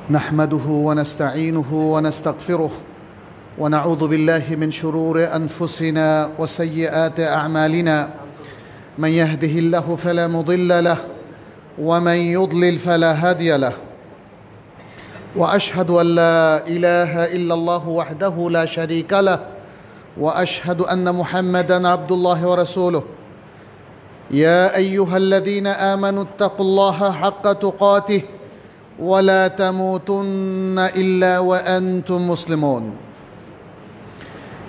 نحمده ونستعينه ونستغفره ونعوذ بالله من شرور أنفسنا وسيئات أعمالنا. من يهده الله فلا مضل له ومن يضلل فلا هادي له، وأشهد أن لا إله إلا الله وحده لا شريك له، وأشهد أن محمدًا عبد الله ورسوله. يا أيها الذين آمنوا اتقوا الله حق تقاته ولا تموتن إلا وأنتم مسلمون.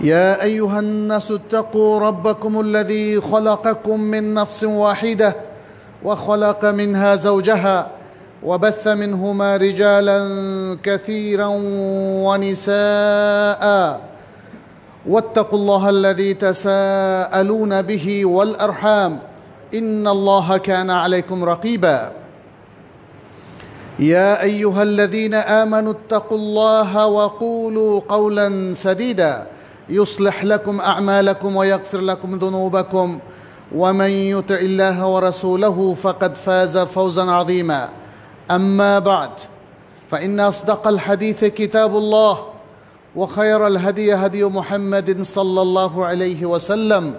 يا أيها الناس اتقوا ربكم الذي خلقكم من نفس واحدة وخلق منها زوجها وبث منهما رجالا كثيرا ونساء، واتقوا الله الذي تساءلون به والأرحام إن الله كان عليكم رقيبا. يا أيها الذين آمنوا اتقوا الله وقولوا قولا سديدا يصلح لكم أعمالكم ويغفر لكم ذنوبكم، ومن يطع الله ورسوله فقد فاز فوزا عظيما. أما بعد، فإن أصدق الحديث كتاب الله، وخير الهدي هدي محمد صلى الله عليه وسلم،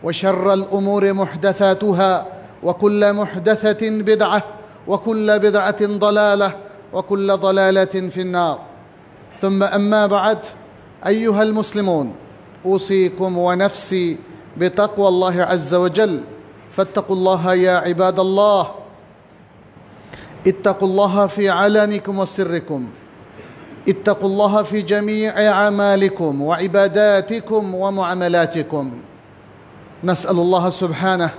وشر الأمور محدثاتها، وكل محدثة بدعة، وكل بدعة ضلالة، وكل ضلالة في النار. ثم أما بعد، أيها المسلمون، أوصيكم ونفسي بتقوى الله عز وجل، فاتقوا الله يا عباد الله. اتقوا الله في علانكم وسركم، اتقوا الله في جميع أعمالكم وعباداتكم ومعاملاتكم. نسأل الله سبحانه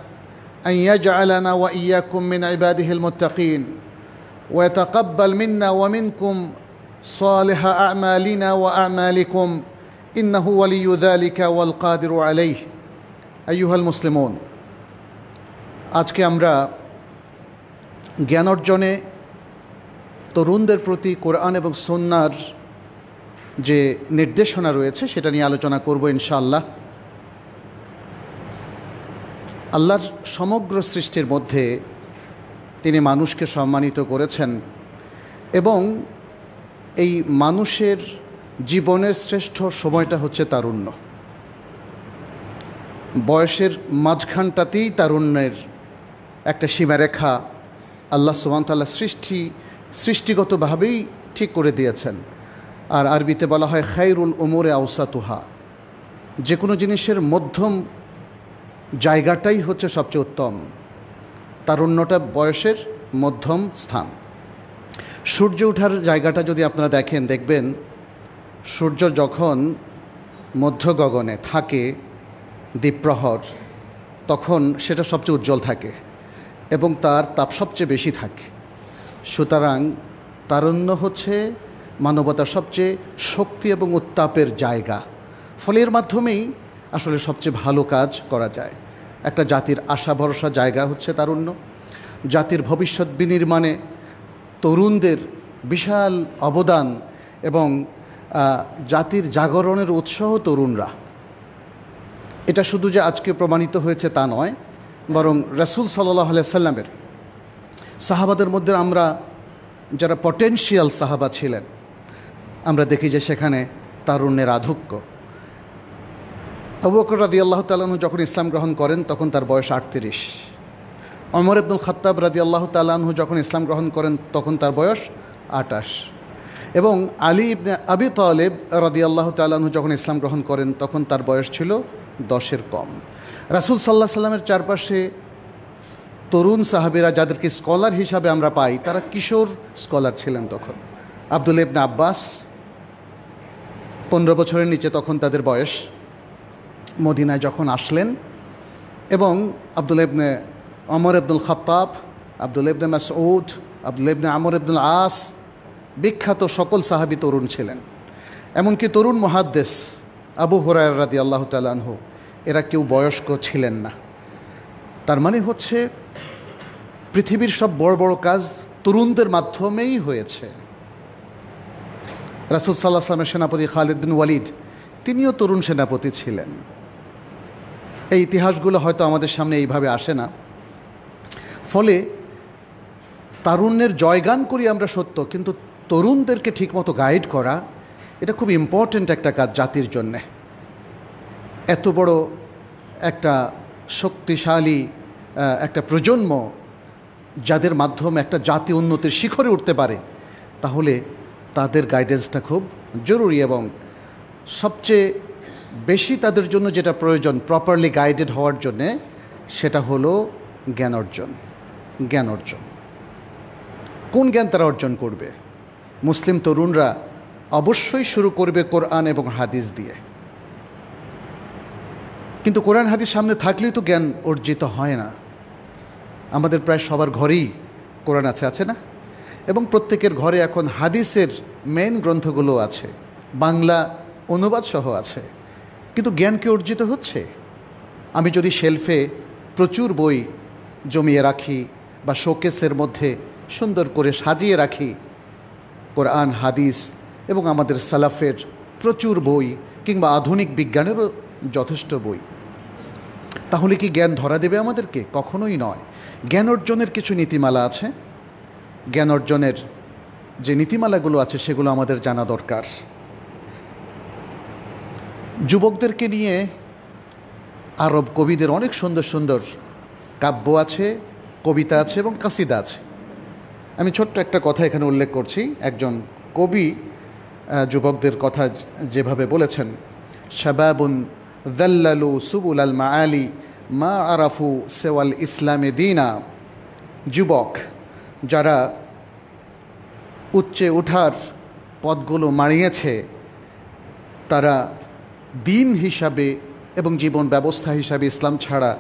أن يجعلنا وإياكم من عباده المتقين، ويتقبل منا ومنكم صالح أعمالنا وأعمالكم، إنه ولي ذلك والقادر عليه। أيها المسلمون, আজকে আমরা জ্ঞান অর্জনে তরুণদের প্রতি কোরআন এবং সুন্নাহর যে নির্দেশনা রয়েছে সেটা নিয়ে আলোচনা করব ইনশাআল্লাহ। আল্লাহর সমগ্র সৃষ্টির মধ্যে তিনি মানুষকে সম্মানিত করেছেন এবং এই মানুষের জীবনের শ্রেষ্ঠ সময়টা হচ্ছে তারুণ্য। বয়সের মাঝখানটাতেই তারুণ্যের একটা সীমারেখা আল্লাহ সুবহানাহু ওয়া তাআলা সৃষ্টিগতভাবেই ঠিক করে দিয়েছেন। আর আরবিতে বলা হয় খায়রুল উমুরে আওসাতুহা, যে কোনো জিনিসের মধ্যম জায়গাটাই হচ্ছে সবচেয়ে উত্তম। তারুণ্যটা বয়সের মধ্যম স্থান। সূর্য ওঠার জায়গাটা যদি আপনারা দেখবেন সূর্য যখন মধ্য গগনে থাকে দ্বীপ্রহর, তখন সেটা সবচেয়ে উজ্জ্বল থাকে এবং তার তাপ সবচেয়ে বেশি থাকে। সুতরাং তারুণ্য হচ্ছে মানবতার সবচেয়ে শক্তি এবং উত্তাপের জায়গা। ফলে এর মাধ্যমেই আসলে সবচেয়ে ভালো কাজ করা যায়। একটা জাতির আশা ভরসা জায়গা হচ্ছে তারুণ্য। জাতির ভবিষ্যৎ বিনির্মাণে তরুণদের বিশাল অবদান এবং জাতির জাগরণের উৎসাহ তরুণরা। এটা শুধু যে আজকে প্রমাণিত হয়েছে তা নয়, বরং রাসূল সাল্লাল্লাহু আলাইহি সাল্লামের সাহাবাদের মধ্যে আমরা যারা পটেনশিয়াল সাহাবা ছিলেন, আমরা দেখি যে সেখানে তারুণ্যের আধিক্য। আবু বকর রাদিয়াল্লাহু তাআলা আনহু যখন ইসলাম গ্রহণ করেন তখন তার বয়স 38। ওমর ইবনুল খাত্তাব রাদিয়াল্লাহু তাআলা আনহু যখন ইসলাম গ্রহণ করেন তখন তার বয়স 28। এবং আলী ইবনে আবি তালেব রাদিয়াল্লাহু তাআলা আনহু যখন ইসলাম গ্রহণ করেন তখন তার বয়স ছিল 10-এর কম। রাসূল সাল্লাল্লাহু আলাইহি সাল্লামের চারপাশে তরুণ সাহাবীরা যাদেরকে স্কলার হিসাবে আমরা পাই, তারা কিশোর স্কলার ছিলেন তখন। আব্দুল্লাহ ইবনে আব্বাস 15 বছরের নিচে তখন তাদের বয়স। মদিনায় যখন আসলেন এবং আব্দুল্লাহ ইবনে ওমর ইবনুল খাত্তাব, আব্দুল্লাহ ইবনে মাসউদ, আব্দুল্লাহ ইবনে আমর ইবনুল আস, বিখ্যাত সকল সাহাবী তরুণ ছিলেন। এমনকি তরুণ মুহাদ্দিস আবু হুরায়রা রাদিয়াল্লাহু তাআলা আনহু, এরা কেউ বয়স্ক ছিলেন না। তার মানে হচ্ছে পৃথিবীর সব বড় বড় কাজ তরুণদের মাধ্যমেই হয়েছে। রাসূল সাল্লাল্লাহু আলাইহি ওয়াসাল্লামের সেনাপতি খালিদ বিন ওয়ালিদ, তিনিও তরুণ সেনাপতি ছিলেন। এই ইতিহাসগুলো হয়তো আমাদের সামনে এইভাবে আসে না। ফলে তারুণ্যের জয়গান করি আমরা সত্য, কিন্তু তরুণদেরকে ঠিকমতো গাইড করা, এটা খুব ইম্পর্ট্যান্ট একটা কাজ জাতির জন্যে। এত বড় একটা শক্তিশালী একটা প্রজন্ম যাদের মাধ্যমে একটা জাতি উন্নতির শিখরে উঠতে পারে, তাহলে তাদের গাইডেন্সটা খুব জরুরি। এবং সবচেয়ে বেশি তাদের জন্য যেটা প্রয়োজন প্রপারলি গাইডেড হওয়ার জন্যে, সেটা হলো জ্ঞান অর্জন। জ্ঞান অর্জন, কোন জ্ঞান তারা অর্জন করবে? মুসলিম তরুণরা অবশ্যই শুরু করবে কোরআন এবং হাদিস দিয়ে। কিন্তু কোরআন হাদিস সামনে থাকলেই তো জ্ঞান অর্জিত হয় না। আমাদের প্রায় সবার ঘরেই কোরআন আছে না? এবং প্রত্যেকের ঘরে এখন হাদিসের মেন গ্রন্থগুলো আছে, বাংলা অনুবাদ সহ আছে। কিন্তু জ্ঞান কি অর্জিত হচ্ছে? আমি যদি শেলফে প্রচুর বই জমিয়ে রাখি বা শোকেসের মধ্যে সুন্দর করে সাজিয়ে রাখি কোরআন, হাদিস এবং আমাদের সালাফের প্রচুর বই, কিংবা আধুনিক বিজ্ঞানেরও যথেষ্ট বই, তাহলে কি জ্ঞান ধরা দেবে আমাদেরকে? কখনোই নয়। জ্ঞান অর্জনের কিছু নীতিমালা আছে। জ্ঞান অর্জনের যে নীতিমালাগুলো আছে সেগুলো আমাদের জানা দরকার। যুবকদেরকে নিয়ে আরব কবিদের অনেক সুন্দর সুন্দর কাব্য আছে, কবিতা আছে এবং কাসিদা আছে। আমি ছোট্ট একটা কথা এখানে উল্লেখ করছি। একজন কবি যুবকদের কথা যেভাবে বলেছেন, শাবাবুন যাল্লালু সুবুল আল মাআলি মা আরাফু সেওয়াল ইসলামে দিনা। যুবক যারা উচ্চে ওঠার পথগুলো মাড়িয়েছে, তারা দিন হিসাবে এবং জীবন ব্যবস্থা হিসাবে ইসলাম ছাড়া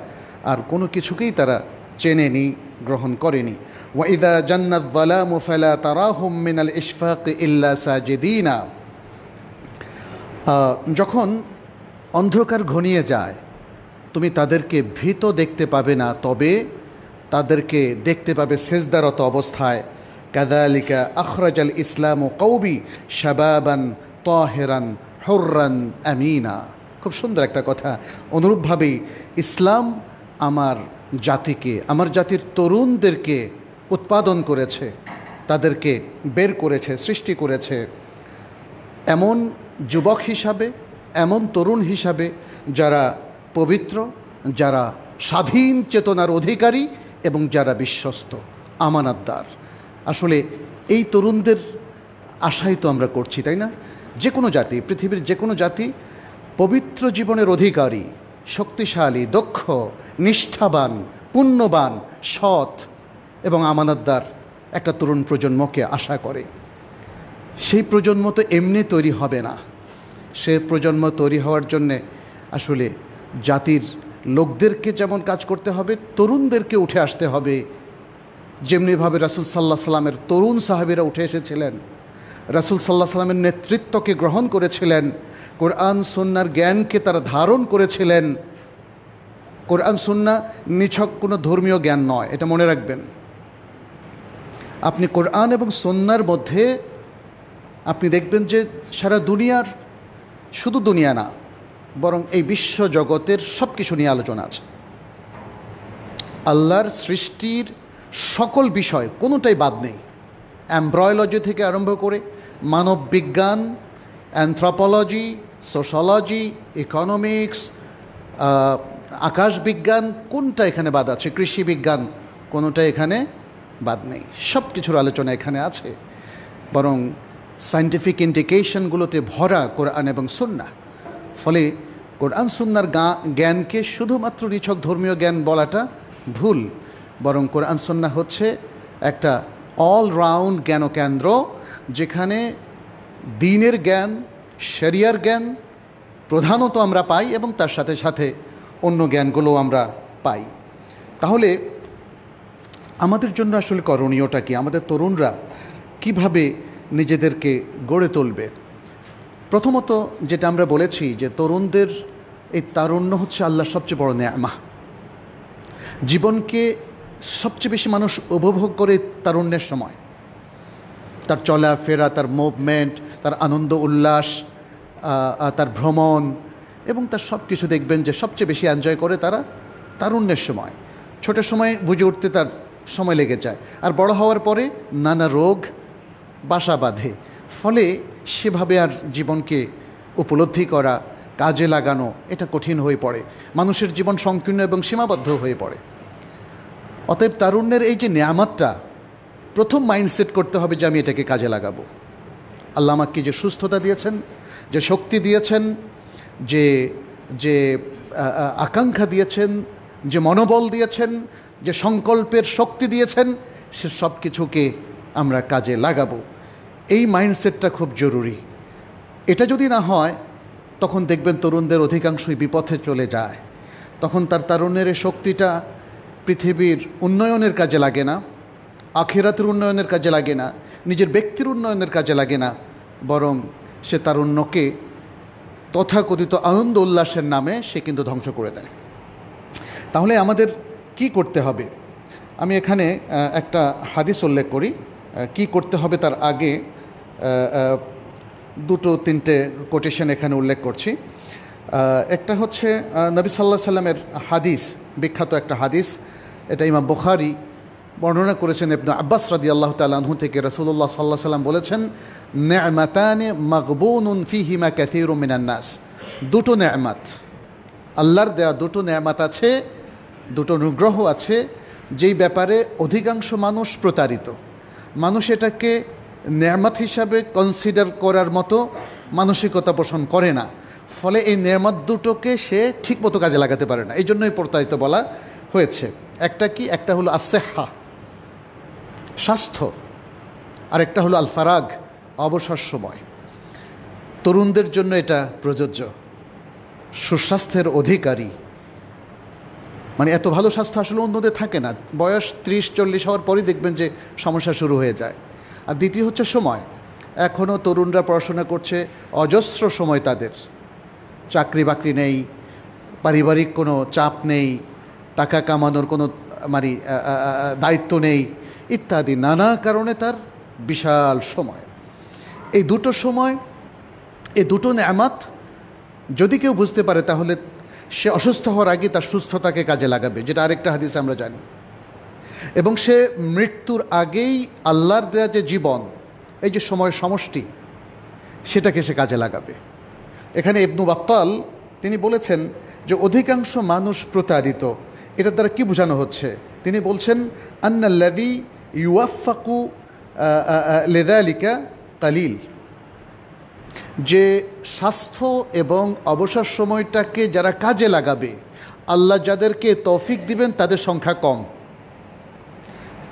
আর কোনো কিছুকেই তারা চেনেনি, গ্রহণ করেনি। ওয়াইদা জান্নাত যালামু ফালা তারাহুম মিনাল ইশফাক ইল্লা সাজিদিনা। যখন অন্ধকার ঘনিয়ে যায়, তুমি তাদেরকে ভীত দেখতে পাবে না, তবে তাদেরকে দেখতে পাবে সেজদারত অবস্থায়। কাযালিকা আখরাজাল ইসলামু কওমি শাবাবান তাহিরান হুররান আমিনা। খুব সুন্দর একটা কথা। অনুরূপভাবেই ইসলাম আমার জাতিকে, আমার জাতির তরুণদেরকে উৎপাদন করেছে, তাদেরকে বের করেছে, সৃষ্টি করেছে এমন যুবক হিসাবে, এমন তরুণ হিসাবে যারা পবিত্র, যারা স্বাধীন চেতনার অধিকারী এবং যারা বিশ্বস্ত, আমানতদার। আসলে এই তরুণদের আশাই তো আমরা করছি, তাই না? যে কোনো জাতি, পৃথিবীর যে কোনো জাতি পবিত্র জীবনের অধিকারী, শক্তিশালী, দক্ষ, নিষ্ঠাবান, পুণ্যবান, সৎ এবং আমানতদার একটা তরুণ প্রজন্মকে আশা করে। সেই প্রজন্ম তো এমনি তৈরি হবে না। সে প্রজন্ম তৈরি হওয়ার জন্যে আসলে জাতির লোকদেরকে যেমন কাজ করতে হবে, তরুণদেরকে উঠে আসতে হবে। যেমনিভাবে রাসূল সাল্লাল্লাহু আলাইহি সাল্লামের তরুণ সাহাবীরা উঠে এসেছিলেন, রাসূল সাল্লাল্লাহু আলাইহি সাল্লামের নেতৃত্বকে গ্রহণ করেছিলেন, কোরআন সুন্নাহর জ্ঞানকে তারা ধারণ করেছিলেন। কোরআন সুন্নাহ নিছক কোনো ধর্মীয় জ্ঞান নয়, এটা মনে রাখবেন। আপনি কোরআন এবং সুন্নাহর মধ্যে আপনি দেখবেন যে সারা দুনিয়ার, শুধু দুনিয়া না বরং এই বিশ্ব জগতের সব কিছু নিয়ে আলোচনা আছে। আল্লাহর সৃষ্টির সকল বিষয় কোনোটাই বাদ নেই। এমব্রয়োলজি থেকে আরম্ভ করে মানব বিজ্ঞান, অ্যানথ্রোপোলজি, সোশ্যোলজি, ইকোনমিক্স, আকাশ বিজ্ঞান, কোনটা এখানে বাদ আছে? কৃষি বিজ্ঞান, কোনোটা এখানে বাদ নেই। সব কিছুর আলোচনা এখানে আছে। বরং সায়েন্টিফিক ইন্ডিকেশনগুলোতে ভরা কোরআন এবং সুন্নাহ। ফলে কোরআন সুন্নাহর জ্ঞানকে শুধুমাত্র নিছক ধর্মীয় জ্ঞান বলাটা ভুল। বরং কোরআন সুন্নাহ হচ্ছে একটা অলরাউন্ড জ্ঞানকেন্দ্র, যেখানে দ্বীনের জ্ঞান, শরিয়ার জ্ঞান প্রধানত আমরা পাই এবং তার সাথে সাথে অন্য জ্ঞানগুলোও আমরা পাই। তাহলে আমাদের জন্য আসলে করণীয়টা কি? আমাদের তরুণরা কিভাবে নিজেদেরকে গড়ে তুলবে? প্রথমত যেটা আমরা বলেছি যে তরুণদের এই তারুণ্য হচ্ছে আল্লাহর সবচেয়ে বড় নেয়ামত। জীবনকে সবচেয়ে বেশি মানুষ উপভোগ করে তারুণ্যের সময়। তার চলাফেরা, তার মুভমেন্ট, তার আনন্দ উল্লাস, তার ভ্রমণ এবং তার সব কিছু দেখবেন যে সবচেয়ে বেশি এনজয় করে তারা তারুণ্যের সময়। ছোটোর সময় বুঝে উঠতে তার সময় লেগে যায়, আর বড় হওয়ার পরে নানা রোগ, বাসা বাঁধে। ফলে সেভাবে আর জীবনকে উপলব্ধি করা, কাজে লাগানো এটা কঠিন হয়ে পড়ে। মানুষের জীবন সংকীর্ণ এবং সীমাবদ্ধ হয়ে পড়ে। অতএব তারুণ্যের এই যে নেয়ামতটা, প্রথম মাইন্ডসেট করতে হবে যে আমি এটাকে কাজে লাগাবো। আল্লাহ আমাকে যে সুস্থতা দিয়েছেন, যে শক্তি দিয়েছেন, যে যে আকাঙ্ক্ষা দিয়েছেন, যে মনোবল দিয়েছেন, যে সংকল্পের শক্তি দিয়েছেন, সে সব কিছুকে আমরা কাজে লাগাবো। এই মাইন্ডসেটটা খুব জরুরি। এটা যদি না হয় তখন দেখবেন তরুণদের অধিকাংশই বিপথে চলে যায়। তখন তার তারুণ্যের এই শক্তিটা পৃথিবীর উন্নয়নের কাজে লাগে না, আখিরাতের উন্নয়নের কাজে লাগে না, নিজের ব্যক্তির উন্নয়নের কাজে লাগে না, বরং সে তারুণ্যকে তথাকথিত আনন্দ উল্লাসের নামে সে কিন্তু ধ্বংস করে দেয়। তাহলে আমাদের কি করতে হবে? আমি এখানে একটা হাদিস উল্লেখ করি। কি করতে হবে তার আগে দুটো তিনটে কোটেশন এখানে উল্লেখ করছি। একটা হচ্ছে নবী সাল্লাল্লাহু আলাইহি সাল্লামের হাদিস, বিখ্যাত একটা হাদিস। এটা ইমাম বুখারী বর্ণনা করেছেন ইবনে আব্বাস রাদিয়াল্লাহু তাআলা আনহু থেকে। রাসূলুল্লাহ সাল্লাল্লাহু আলাইহি সাল্লাম বলেছেন, নে'মাতানে মাগবুনুন ফিহিমা কাসীরুম মিনান নাস। দুটো নে'মাত, আল্লাহর দেয়া দুটো নে'মাত আছে, দুটো অনুগ্রহ আছে, যেই ব্যাপারে অধিকাংশ মানুষ প্রতারিত। মানুষ এটাকে নেয়ামত হিসাবে কনসিডার করার মতো মানসিকতা পোষণ করে না। ফলে এই নেয়ামত দুটোকে সে ঠিকমতো কাজে লাগাতে পারে না, এই জন্যই প্রতারিত বলা হয়েছে। একটা কি? একটা হলো আসেহা, স্বাস্থ্য, আর একটা হলো আল ফারাগ, অবসর সময়। তরুণদের জন্য এটা প্রযোজ্য। সুস্বাস্থ্যের অধিকারী, মানে এত ভালো স্বাস্থ্য আসলে অন্যদের থাকে না। বয়স 30-40 হওয়ার পরই দেখবেন যে সমস্যা শুরু হয়ে যায়। আর দ্বিতীয় হচ্ছে সময়। এখনও তরুণরা পড়াশোনা করছে, অজস্র সময় তাদের, চাকরি বাকরি নেই, পারিবারিক কোনো চাপ নেই, টাকা কামানোর কোনো মানে দায়িত্ব নেই, ইত্যাদি নানা কারণে তার বিশাল সময়। এই দুটো সময়, এই দুটো নেয়ামত যদি কেউ বুঝতে পারে তাহলে সে অসুস্থ হওয়ার আগে তার সুস্থতাকে কাজে লাগাবে, যেটা আরেকটা হাদিসে আমরা জানি। এবং সে মৃত্যুর আগেই আল্লাহর দেয়া যে জীবন, এই যে সময়ের সমষ্টি, সেটাকে সে কাজে লাগাবে। এখানে ইবনু বাত্তাল তিনি বলেছেন যে অধিকাংশ মানুষ প্রতারিত। এটার দ্বারা কি বোঝানো হচ্ছে? তিনি বলছেন, আন্নাল্লাযী ইউওয়াফফাকু লিযালিকা কালিল, যে স্বাস্থ্য এবং অবসর সময়টাকে যারা কাজে লাগাবে, আল্লাহ যাদেরকে তৌফিক দিবেন তাদের সংখ্যা কম।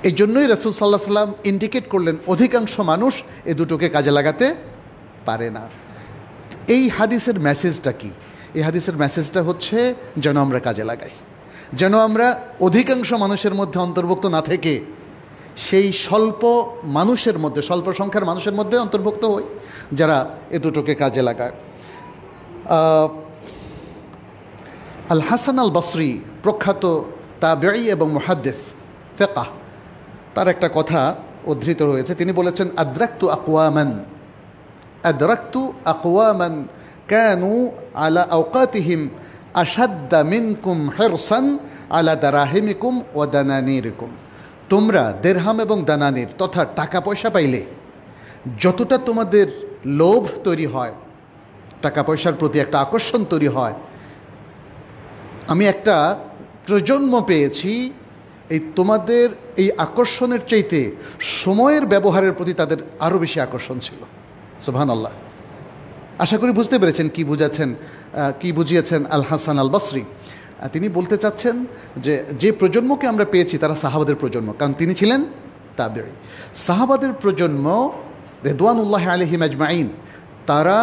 এই জন্যই রাসূল সাল্লাল্লাহু আলাইহি সাল্লাম ইন্ডিকেট করলেন অধিকাংশ মানুষ এ দুটোকে কাজে লাগাতে পারে না। এই হাদিসের মেসেজটা কি? এই হাদিসের মেসেজটা হচ্ছে যেন আমরা কাজে লাগাই, যেন আমরা অধিকাংশ মানুষের মধ্যে অন্তর্ভুক্ত না থেকে সেই স্বল্প মানুষের মধ্যে, স্বল্প সংখ্যার মানুষের মধ্যে অন্তর্ভুক্ত হই যারা এ দুটোকে কাজে লাগায়। আল হাসান আল বসরি, প্রখ্যাত তাবেঈ এবং মুহাদ্দিস ফিকহ, তার একটা কথা উদ্ধৃত হয়েছে। তিনি বলেছেন, আদরাকতু আকওয়ামান কানু আলা আওকাতিহিম আশাদ্দা মিনকুম হিরসান আলা দারাহিমিকুম ওয়া দানানিরিকুম। তোমরা দেরহাম এবং দানানির তথা টাকা পয়সা পাইলে যতটা তোমাদের লোভ তৈরি হয়, টাকা পয়সার প্রতি একটা আকর্ষণ তৈরি হয়, আমি একটা প্রজন্ম পেয়েছি এই তোমাদের এই আকর্ষণের চাইতে সময়ের ব্যবহারের প্রতি তাদের আরও বেশি আকর্ষণ ছিল। সুবহানাল্লাহ। আশা করি বুঝতে পেরেছেন কি বুঝিয়েছেন আল হাসান আল বসরি। তিনি বলতে চাচ্ছেন যে প্রজন্মকে আমরা পেয়েছি তারা সাহাবাদের প্রজন্ম, কারণ তিনি ছিলেন তাবেঈ। সাহাবাদের প্রজন্ম রিদওয়ানুল্লাহি আলাইহিম আজমাইন, তারা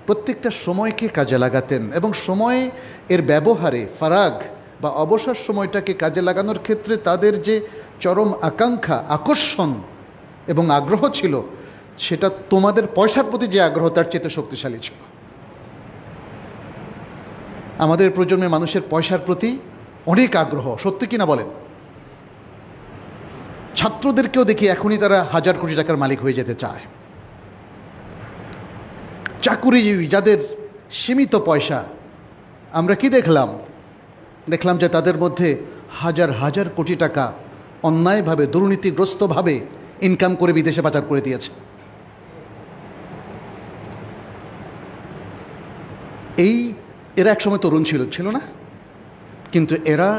প্রত্যেকটা সময়কে কাজে লাগাতেন এবং সময় এর ব্যবহারে ফারাগ বা অবসর সময়টাকে কাজে লাগানোর ক্ষেত্রে তাদের যে চরম আকাঙ্ক্ষা, আকর্ষণ এবং আগ্রহ ছিল, সেটা তোমাদের পয়সার প্রতি যে আগ্রহ তার চেয়ে শক্তিশালী ছিল। আমাদের প্রজন্মের মানুষের পয়সার প্রতি অনেক আগ্রহ, সত্যি কিনা বলেন? ছাত্রদেরকেও দেখি এখনই তারা 1000 কোটি টাকার মালিক হয়ে যেতে চায়। চাকুরিজীবী যাদের সীমিত পয়সা, আমরা কি দেখলাম যে তাদের মধ্যে হাজার হাজার কোটি টাকা অন্যায়ভাবে, দুর্নীতিগ্রস্তভাবে ইনকাম করে বিদেশে পাচার করে দিয়েছে। এরা একসময় তরুণ ছিল না? কিন্তু এরা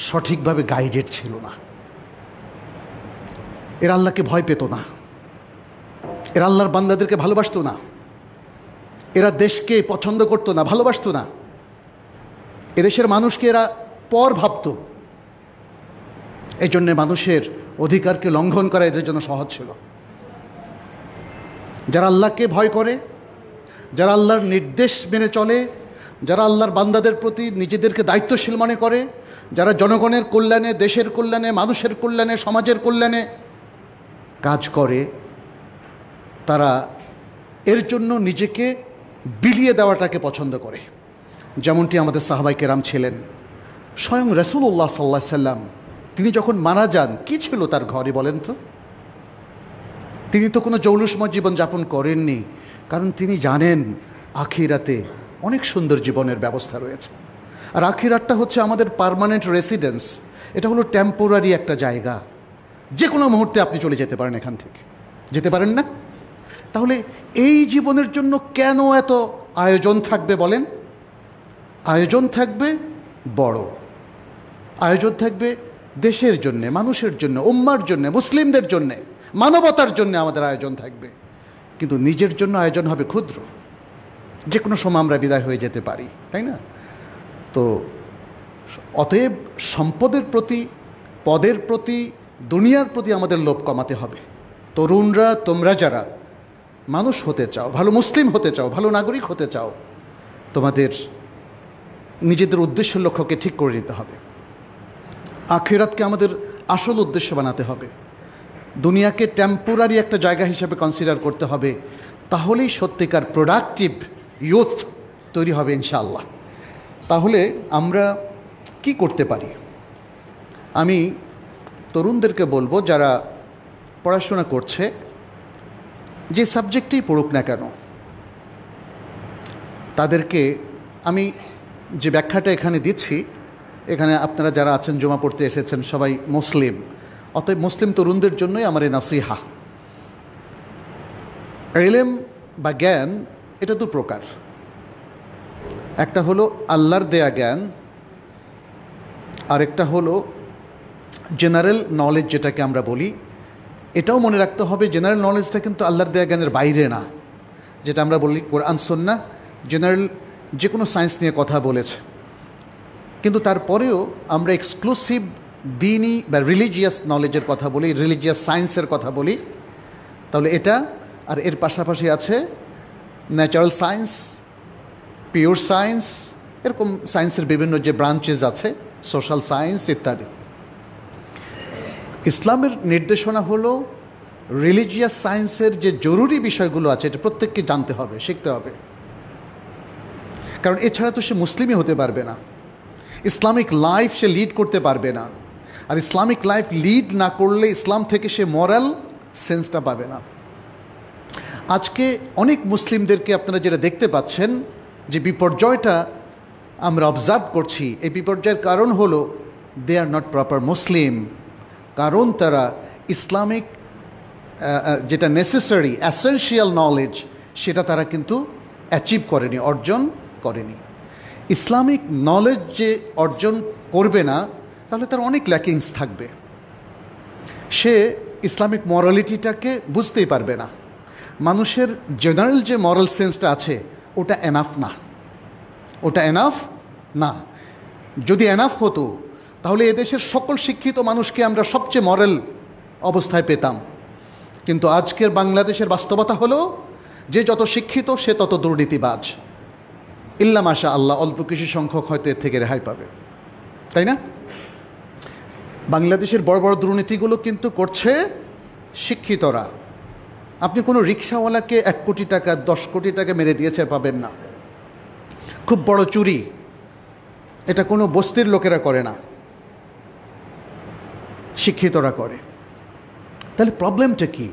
সঠিকভাবে গাইডেড ছিল না। এরা আল্লাহকে ভয় পেত না, এরা আল্লাহর বান্দাদেরকে ভালোবাসতো না, এরা দেশকে পছন্দ করতো না, ভালোবাসতো না, এদেশের মানুষকে এরা পর ভাবত। এই জন্যে মানুষের অধিকারকে লঙ্ঘন করা এদের জন্য সহজ ছিল। যারা আল্লাহকে ভয় করে, যারা আল্লাহর নির্দেশ মেনে চলে, যারা আল্লাহর বান্দাদের প্রতি নিজেদেরকে দায়িত্বশীল মনে করে, যারা জনগণের কল্যাণে, দেশের কল্যাণে, মানুষের কল্যাণে, সমাজের কল্যাণে কাজ করে, তারা এর জন্য নিজেকে বিলিয়ে দেওয়াটাকে পছন্দ করে। যেমনটি আমাদের সাহাবায়ে কেরাম ছিলেন। স্বয়ং রাসূলুল্লাহ সাল্লাল্লাহু আলাইহি সাল্লাম তিনি যখন মারা যান, কি ছিল তার ঘরে বলেন তো? তিনি তো কোনো জৌলুসময় জীবনযাপন করেননি, কারণ তিনি জানেন আখিরাতে অনেক সুন্দর জীবনের ব্যবস্থা রয়েছে। আর আখিরাতটা হচ্ছে আমাদের পার্মানেন্ট রেসিডেন্স, এটা হলো টেম্পোরারি একটা জায়গা। যে কোনো মুহূর্তে আপনি চলে যেতে পারেন এখান থেকে, যেতে পারেন না? তাহলে এই জীবনের জন্য কেন এত আয়োজন থাকবে বলেন? আয়োজন থাকবে বড়, আয়োজন থাকবে দেশের জন্যে, মানুষের জন্য, উম্মার জন্যে, মুসলিমদের জন্যে, মানবতার জন্য আমাদের আয়োজন থাকবে। কিন্তু নিজের জন্য আয়োজন হবে ক্ষুদ্র, যে কোনো সময় আমরা বিদায় হয়ে যেতে পারি, তাই না? তো অতএব সম্পদের প্রতি, পদের প্রতি, দুনিয়ার প্রতি আমাদের লোভ কমাতে হবে। তরুণরা, তোমরা যারা মানুষ হতে চাও, ভালো মুসলিম হতে চাও, ভালো নাগরিক হতে চাও, তোমাদের নিজেদের উদ্দেশ্য লক্ষ্যকে ঠিক করে নিতে হবে। আখিরাতকে আমাদের আসল উদ্দেশ্য বানাতে হবে। দুনিয়াকে টেম্পোরারি একটা জায়গা হিসেবে কনসিডার করতে হবে। তাহলেই সত্যিকার প্রোডাক্টিভ ইয়ুথ তৈরি হবে ইনশাআল্লাহ। তাহলে আমরা কি করতে পারি? আমি তরুণদেরকে বলবো, যারা পড়াশোনা করছে, যে সাবজেক্টেই পড়ুক না কেন, তাদেরকে আমি যে ব্যাখ্যাটা এখানে দিচ্ছি, এখানে আপনারা যারা আছেন, জমা পড়তে এসেছেন, সবাই মুসলিম। অতএব মুসলিম তরুণদের জন্যই আমার এই নাসিহা। ইলম বা জ্ঞান এটা দু প্রকার। একটা হলো আল্লাহর দেয়া জ্ঞান, আরেকটা হলো জেনারেল নলেজ, যেটাকে আমরা বলি। এটাও মনে রাখতে হবে, জেনারেল নলেজটা কিন্তু আল্লাহর দেয়া জ্ঞানের বাইরে না। যেটা আমরা বলি কোরআন সুন্নাহ জেনারেল যে কোনো সায়েন্স নিয়ে কথা বলেছে, কিন্তু তারপরেও আমরা এক্সক্লুসিভ দিনই বা রিলিজিয়াস নলেজের কথা বলি, রিলিজিয়াস সায়েন্সের কথা বলি। তাহলে এটা, আর এর পাশাপাশি আছে ন্যাচারাল সায়েন্স, পিওর সায়েন্স, এরকম সায়েন্সের বিভিন্ন যে ব্রাঞ্চেস আছে, সোশ্যাল সায়েন্স ইত্যাদি। ইসলামের নির্দেশনা হলো রিলিজিয়াস সায়েন্সের যে জরুরি বিষয়গুলো আছে, এটা প্রত্যেককে জানতে হবে, শিখতে হবে। কারণ এছাড়া তো সে মুসলিমই হতে পারবে না, ইসলামিক লাইফ সে লিড করতে পারবে না। আর ইসলামিক লাইফ লিড না করলে ইসলাম থেকে সে মরাল সেন্সটা পাবে না। আজকে অনেক মুসলিমদেরকে আপনারা যেটা দেখতে পাচ্ছেন, যে বিপর্যয়টা আমরা অবজার্ভ করছি, এই বিপর্যয়ের কারণ হলো দে আর নট প্রপার মুসলিম। কারণ তারা ইসলামিক যেটা নেসেসারি অ্যাসেনশিয়াল নলেজ, সেটা তারা কিন্তু অ্যাচিভ করেনি, অর্জন করেনি। ইসলামিক নলেজ যে অর্জন করবে না, তাহলে তার অনেক ল্যাকিংস থাকবে। সে ইসলামিক মরালিটিটাকে বুঝতেই পারবে না। মানুষের জেনারেল যে মরাল সেন্সটা আছে, ওটা এনাফ না, ওটা এনাফ না। যদি এনাফ হতো, তাহলে এদেশের সকল শিক্ষিত মানুষকে আমরা সবচেয়ে মরাল অবস্থায় পেতাম। কিন্তু আজকের বাংলাদেশের বাস্তবতা হলো, যে যত শিক্ষিত সে তত দুর্নীতিবাজ। ইল্লা মাশা আল্লাহ, অল্প কিছু সংখ্যক হয়তো এর থেকে রেহাই পাবে, তাই না? বাংলাদেশের বড় বড় দুর্নীতিগুলো কিন্তু করছে শিক্ষিতরা। আপনি কোনো রিক্সাওয়ালাকে 1 কোটি টাকা 10 কোটি টাকা মেরে দিয়েছে পাবেন না। খুব বড় চুরি, এটা কোনো বস্তির লোকেরা করে না, শিক্ষিতরা করে। তাহলে প্রবলেমটা কি?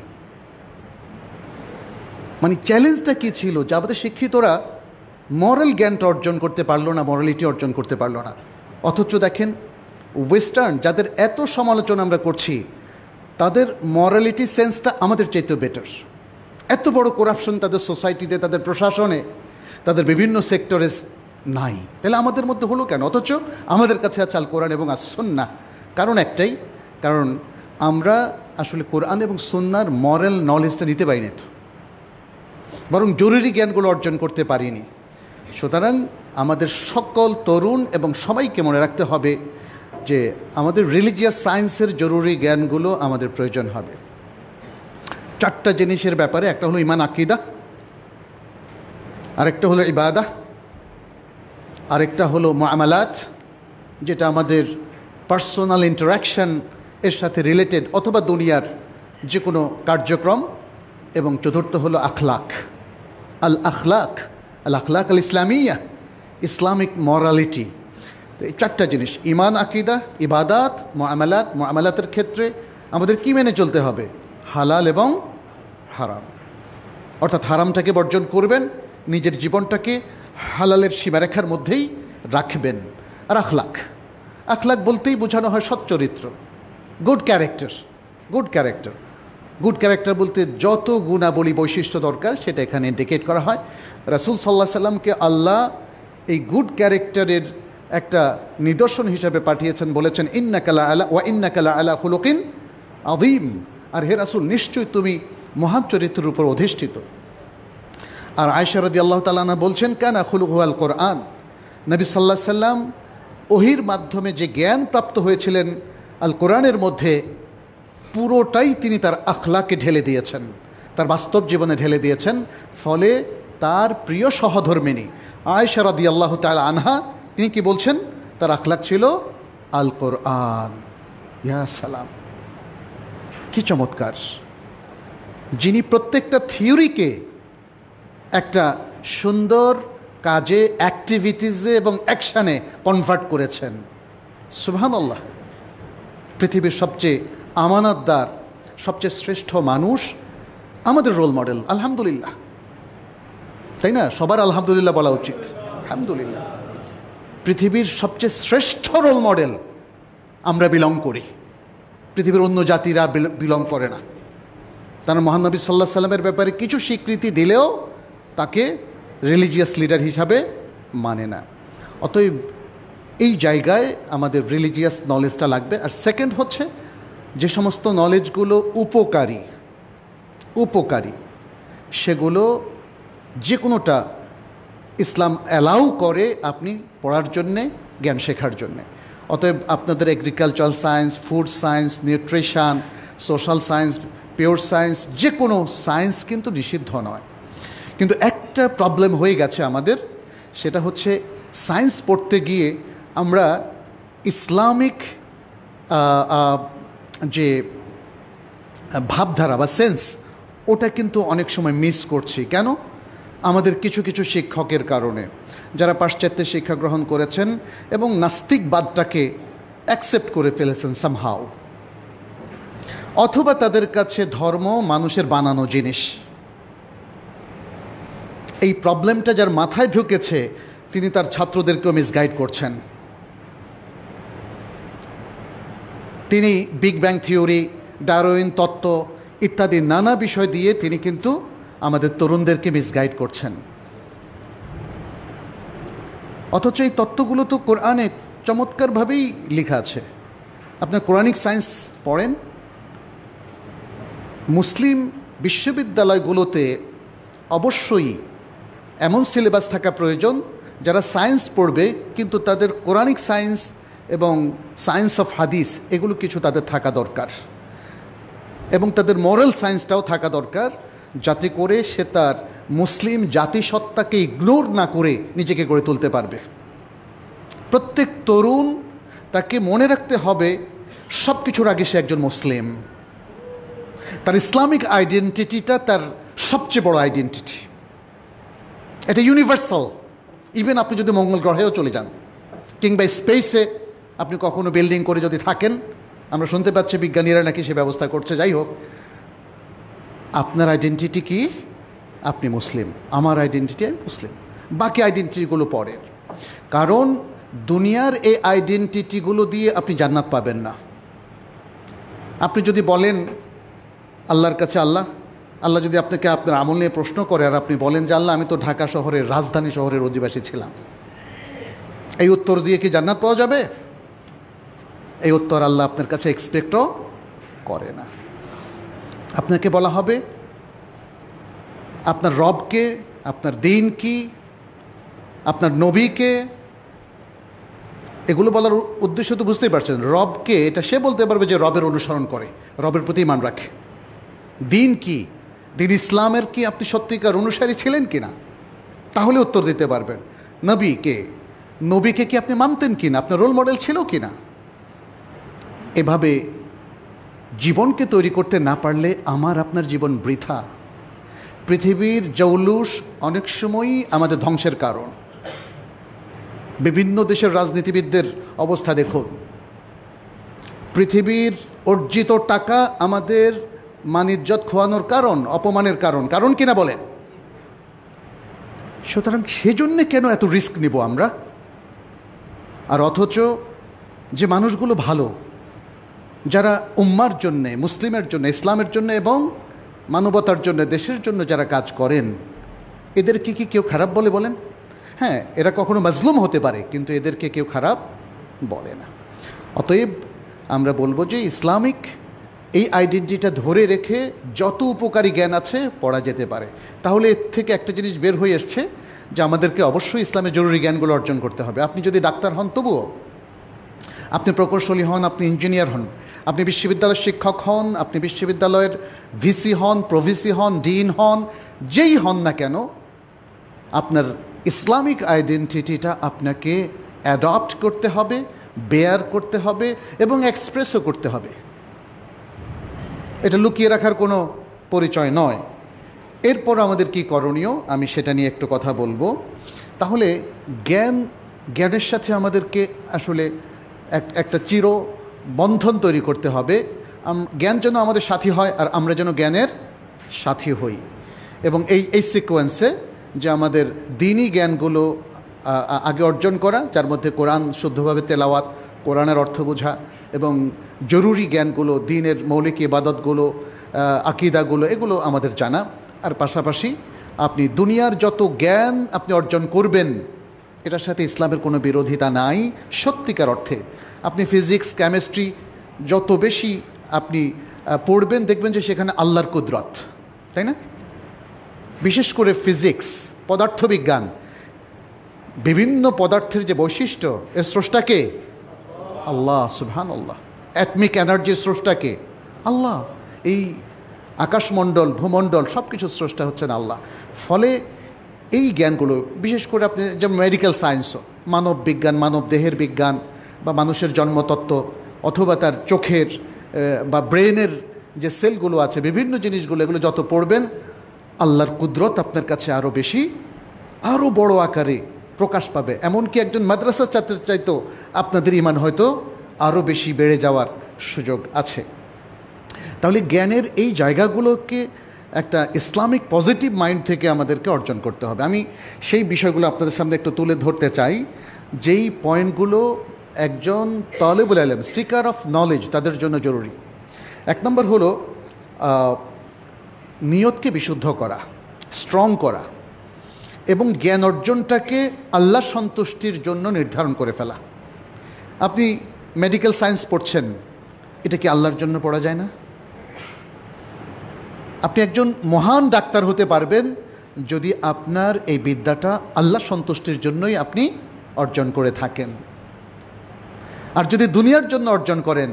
মানে চ্যালেঞ্জটা কি ছিল যে আমাদের শিক্ষিতরা মরাল জ্ঞানটা অর্জন করতে পারলো না, মরালিটি অর্জন করতে পারলো না। অথচ দেখেন ওয়েস্টার্ন, যাদের এত সমালোচনা আমরা করছি, তাদের মরালিটি সেন্সটা আমাদের চাইতেও বেটার। এত বড় করাপশন তাদের সোসাইটিতে, তাদের প্রশাসনে, তাদের বিভিন্ন সেক্টরে নাই। তাহলে আমাদের মধ্যে হলো কেন? অথচ আমাদের কাছে আছে আল কোরআন এবং আস সুন্নাহ। কারণ একটাই, কারণ আমরা আসলে কোরআন এবং সুন্নাহর মরাল নলেজটা নিতে পারিনি, তো বরং জরুরি জ্ঞানগুলো অর্জন করতে পারিনি। সুতরাং আমাদের সকল তরুণ এবং সবাইকে মনে রাখতে হবে যে আমাদের রিলিজিয়াস সায়েন্সের জরুরি জ্ঞানগুলো আমাদের প্রয়োজন হবে। 4টা জিনিসের ব্যাপারে, একটা হলো ইমান আকিদা, আরেকটা হলো ইবাদা, আরেকটা হলো মুআমালাত, যেটা আমাদের পার্সোনাল ইন্টারাকশন এর সাথে রিলেটেড অথবা দুনিয়ার যে কোনো কার্যক্রম, এবং চতুর্থ হলো আখলাক, আল আখলাক, আল আখলাক আল ইসলামিয়া, ইসলামিক মরালিটি। তো এই 4টা জিনিস, ইমান, আকিদা, ইবাদাত, মুআমালাত। মুআমালাতের ক্ষেত্রে আমাদের কি মেনে চলতে হবে? হালাল এবং হারাম, অর্থাৎ হারামটাকে বর্জন করবেন, নিজের জীবনটাকে হালালের সীমারেখার মধ্যেই রাখবেন। আর আখলাক, আখলাক বলতেই বোঝানো হয় সচ্চরিত্র, good character. Good character, good character বলতে যত গুণাবলী বৈশিষ্ট্য দরকার সেটা এখানে ইন্ডিকেট করা হয়। রাসূল সাল্লাল্লাহু আলাইহি সাল্লামকে আল্লাহ এই গুড ক্যারেক্টারের একটা নিদর্শন হিসাবে পাঠিয়েছেন, বলেছেন ইন্নাকা লা আলা ওয়া ইন্নাকা লা আলা খুলুকিন আযীম। আর হে রাসূল, নিশ্চয়ই তুমি মহান চরিত্রের উপর অধিষ্ঠিত। আর আয়েশা রাদিয়াল্লাহু তাআলা আনহা বলছেন কানা খুলুহু আল কোরআন। নবী সাল্লাল্লাহু আলাইহি সাল্লাম ওহির মাধ্যমে যে জ্ঞান প্রাপ্ত হয়েছিলেন আল কোরআনের মধ্যে, পুরোটাই তিনি তার আখলাকে ঢেলে দিয়েছেন, তার বাস্তব জীবনে ঢেলে দিয়েছেন। ফলে তার প্রিয় সহধর্মিণী আয়েশা রাদিয়াল্লাহু তাআলা আনহা, তিনি কি বলছেন? তার আখলাক ছিল আল কোরআন। ইয়া সালাম, কি চমৎকার! যিনি প্রত্যেকটা থিওরিকে একটা সুন্দর কাজে, অ্যাক্টিভিটিসে এবং অ্যাকশানে কনভার্ট করেছেন। সুবহানাল্লাহ! পৃথিবীর সবচেয়ে আমানতদার, সবচেয়ে শ্রেষ্ঠ মানুষ আমাদের রোল মডেল। আলহামদুলিল্লাহ, তাই না? সবার আলহামদুলিল্লাহ বলা উচিত। আলহামদুলিল্লাহ, পৃথিবীর সবচেয়ে শ্রেষ্ঠ রোল মডেল আমরা বিলং করি, পৃথিবীর অন্য জাতিরা বিলং করে না। তারা মহানবী সাল্লাল্লাহু আলাইহি সাল্লামের ব্যাপারে কিছু স্বীকৃতি দিলেও তাকে রিলিজিয়াস লিডার হিসাবে মানে না। অতএব এই জায়গায় আমাদের রিলিজিয়াস নলেজটা লাগবে। আর সেকেন্ড হচ্ছে, যে সমস্ত নলেজগুলো উপকারী সেগুলো যে কোনোটা ইসলাম অ্যালাউ করে আপনি পড়ার জন্যে, জ্ঞান শেখার জন্যে। অতএব আপনাদের agricultural science, food science, nutrition, social science, pure science, যে কোনো সায়েন্স কিন্তু নিষিদ্ধ নয়। কিন্তু একটা প্রবলেম হয়ে গেছে আমাদের, সেটা হচ্ছে সায়েন্স পড়তে গিয়ে আমরা ইসলামিক যে ভাবধারা বা সেন্স, ওটা কিন্তু অনেক সময় মিস করছি। কেন? আমাদের কিছু কিছু শিক্ষকের কারণে, যারা পাশ্চাত্যের শিক্ষা গ্রহণ করেছেন এবং নাস্তিকবাদটাকে অ্যাকসেপ্ট করে ফেলেছেন সামহাও, অথবা তাদের কাছে ধর্ম মানুষের বানানো জিনিস। এই প্রবলেমটা যার মাথায় ঢুকেছে, তিনি তার ছাত্রদেরকেও মিসগাইড করছেন। তিনি বিগ ব্যাং থিওরি, ডারউইন তত্ত্ব ইত্যাদি নানা বিষয় দিয়ে তিনি কিন্তু আমাদের তরুণদেরকে মিসগাইড করছেন। অথচ এই তত্ত্বগুলো তো কোরআনে চমৎকারভাবেই লেখা আছে। আপনার কোরআনিক সায়েন্স পড়েন, মুসলিম বিশ্ববিদ্যালয়গুলোতে অবশ্যই এমন সিলেবাস থাকা প্রয়োজন যারা সায়েন্স পড়বে, কিন্তু তাদের কোরআনিক সায়েন্স এবং সায়েন্স অফ হাদিস এগুলো কিছু তাদের থাকা দরকার, এবং তাদের মোরাল সায়েন্সটাও থাকা দরকার, যাতে করে সে তার মুসলিম জাতিসত্তাকে ইগনোর না করে নিজেকে গড়ে তুলতে পারবে। প্রত্যেক তরুণ তাকে মনে রাখতে হবে সব কিছুর আগে সে একজন মুসলিম। তার ইসলামিক আইডেন্টিটিটা তার সবচেয়ে বড় আইডেন্টিটি, এটা ইউনিভার্সাল। ইভেন আপনি যদি মঙ্গল গ্রহেও চলে যান কিংবা স্পেসে আপনি কখনো বিল্ডিং করে যদি থাকেন, আমরা শুনতে পাচ্ছি বিজ্ঞানীরা নাকি সে ব্যবস্থা করছে, যাই হোক, আপনার আইডেন্টিটি কি? আপনি মুসলিম। আমার আইডেন্টিটি আমি মুসলিম, বাকি আইডেন্টিটিগুলো পরের। কারণ দুনিয়ার এই আইডেন্টিটিগুলো দিয়ে আপনি জান্নাত পাবেন না। আপনি যদি বলেন আল্লাহর কাছে, আল্লাহ আল্লাহ যদি আপনাকে আপনার আমল নিয়ে প্রশ্ন করে আর আপনি বলেন যে আল্লাহ আমি তো ঢাকা শহরের রাজধানী শহরের অধিবাসী ছিলাম, এই উত্তর দিয়ে কি জান্নাত পাওয়া যাবে? এই উত্তর আল্লাহ আপনার কাছে এক্সপেক্টও করে না। আপনাকে বলা হবে আপনার রবকে, আপনার দিন কি, আপনার নবীকে। এগুলো বলার উদ্দেশ্য তো বুঝতেই পারছেন, রবকে এটা সে বলতে পারবে যে রবের অনুসরণ করে, রবের প্রতি ইমান রাখে। দিন কি, দিন ইসলামের কি আপনি সত্যিকার অনুসারী ছিলেন কি না, তাহলে উত্তর দিতে পারবেন। নবীকে, নবীকে কি আপনি মানতেন কি না, আপনার রোল মডেল ছিল কি না। এভাবে জীবনকে তৈরি করতে না পারলে আমার আপনার জীবন বৃথা। পৃথিবীর জৌলুস অনেক সময়ই আমাদের ধ্বংসের কারণ। বিভিন্ন দেশের রাজনীতিবিদদের অবস্থা দেখুন। পৃথিবীর অর্জিত টাকা আমাদের মান-ইজ্জত খোয়ানোর কারণ, অপমানের কারণ, কারণ কিনা বলেন? সুতরাং সেজন্যে কেন এত রিস্ক নিব আমরা? আর অথচ যে মানুষগুলো ভালো, যারা উম্মার জন্যে, মুসলিমের জন্য, ইসলামের জন্য এবং মানবতার জন্য, দেশের জন্য যারা কাজ করেন, এদেরকে কি কেউ খারাপ বলে বলেন? হ্যাঁ, এরা কখনো মাজলুম হতে পারে, কিন্তু এদেরকে কেউ খারাপ বলে না। অতএব আমরা বলবো যে ইসলামিক এই আইডেন্টিটিটা ধরে রেখে যত উপকারী জ্ঞান আছে পড়া যেতে পারে। তাহলে এর থেকে একটা জিনিস বের হয়ে এসছে যে আমাদেরকে অবশ্যই ইসলামের জরুরি জ্ঞানগুলো অর্জন করতে হবে। আপনি যদি ডাক্তার হন তবুও, আপনি প্রকৌশলী হন, আপনি ইঞ্জিনিয়ার হন, আপনি বিশ্ববিদ্যালয়ের শিক্ষক হন, আপনি বিশ্ববিদ্যালয়ের ভিসি হন, প্রভিসি হন, ডিন হন, যেই হন না কেন, আপনার ইসলামিক আইডেন্টিটিটা আপনাকে অ্যাডপ্ট করতে হবে, বেয়ার করতে হবে এবং এক্সপ্রেসও করতে হবে। এটা লুকিয়ে রাখার কোনো পরিচয় নয়। এরপর আমাদের কি করণীয়, আমি সেটা নিয়ে একটু কথা বলবো। তাহলে জ্ঞানের সাথে আমাদেরকে আসলে একটা চির বন্ধন তৈরি করতে হবে। জ্ঞান যেন আমাদের সাথী হয় আর আমরা যেন জ্ঞানের সাথী হই। এবং এই সিকোয়েন্সে যে আমাদের দ্বীনি জ্ঞানগুলো আগে অর্জন করা, যার মধ্যে কোরআন শুদ্ধভাবে তেলাওয়াত, কোরআনের অর্থ বোঝা এবং জরুরি জ্ঞানগুলো, দ্বীনের মৌলিক ইবাদতগুলো, আকীদাগুলো, এগুলো আমাদের জানা। আর পাশাপাশি আপনি দুনিয়ার যত জ্ঞান আপনি অর্জন করবেন, এটার সাথে ইসলামের কোনো বিরোধিতা নাই সত্যিকার অর্থে। আপনি ফিজিক্স, কেমিস্ট্রি যত বেশি আপনি পড়বেন, দেখবেন যে সেখানে আল্লাহর কুদরত, তাই না? বিশেষ করে ফিজিক্স, পদার্থবিজ্ঞান, বিভিন্ন পদার্থের যে বৈশিষ্ট্য, এর স্রষ্টাকে আল্লাহ, সুবহানাল্লাহ। অ্যাটমিক এনার্জির স্রষ্টাকে আল্লাহ। এই আকাশমণ্ডল, ভূমণ্ডল সব কিছুর স্রষ্টা হচ্ছেন আল্লাহ। ফলে এই জ্ঞানগুলো, বিশেষ করে আপনি যেমন মেডিকেল সায়েন্সও, মানব বিজ্ঞান, মানব দেহের বিজ্ঞান বা মানুষের জন্মতত্ত্ব, অথবা তার চোখের বা ব্রেনের যে সেলগুলো আছে, বিভিন্ন জিনিসগুলো, এগুলো যত পড়বেন, আল্লাহর কুদরত আপনার কাছে আরও বেশি, আরও বড় আকারে প্রকাশ পাবে। এমনকি একজন মাদ্রাসার ছাত্রের চাইতেও আপনাদের ঈমান হয়তো আরও বেশি বেড়ে যাওয়ার সুযোগ আছে। তাহলে জ্ঞানের এই জায়গাগুলোকে একটা ইসলামিক পজিটিভ মাইন্ড থেকে আমাদেরকে অর্জন করতে হবে। আমি সেই বিষয়গুলো আপনাদের সামনে একটু তুলে ধরতে চাই, যেই পয়েন্টগুলো একজন তালেবুল ইলম, সিকার অফ নলেজ, তাদের জন্য জরুরি। এক নম্বর হলো নিয়তকে বিশুদ্ধ করা, স্ট্রং করা এবং জ্ঞান অর্জনটাকে আল্লাহ সন্তুষ্টির জন্য নির্ধারণ করে ফেলা। আপনি মেডিকেল সায়েন্স পড়ছেন, এটা কি আল্লাহর জন্য পড়া যায় না? আপনি একজন মহান ডাক্তার হতে পারবেন যদি আপনার এই বিদ্যাটা আল্লাহ সন্তুষ্টির জন্যই আপনি অর্জন করে থাকেন। আর যদি দুনিয়ার জন্য অর্জন করেন,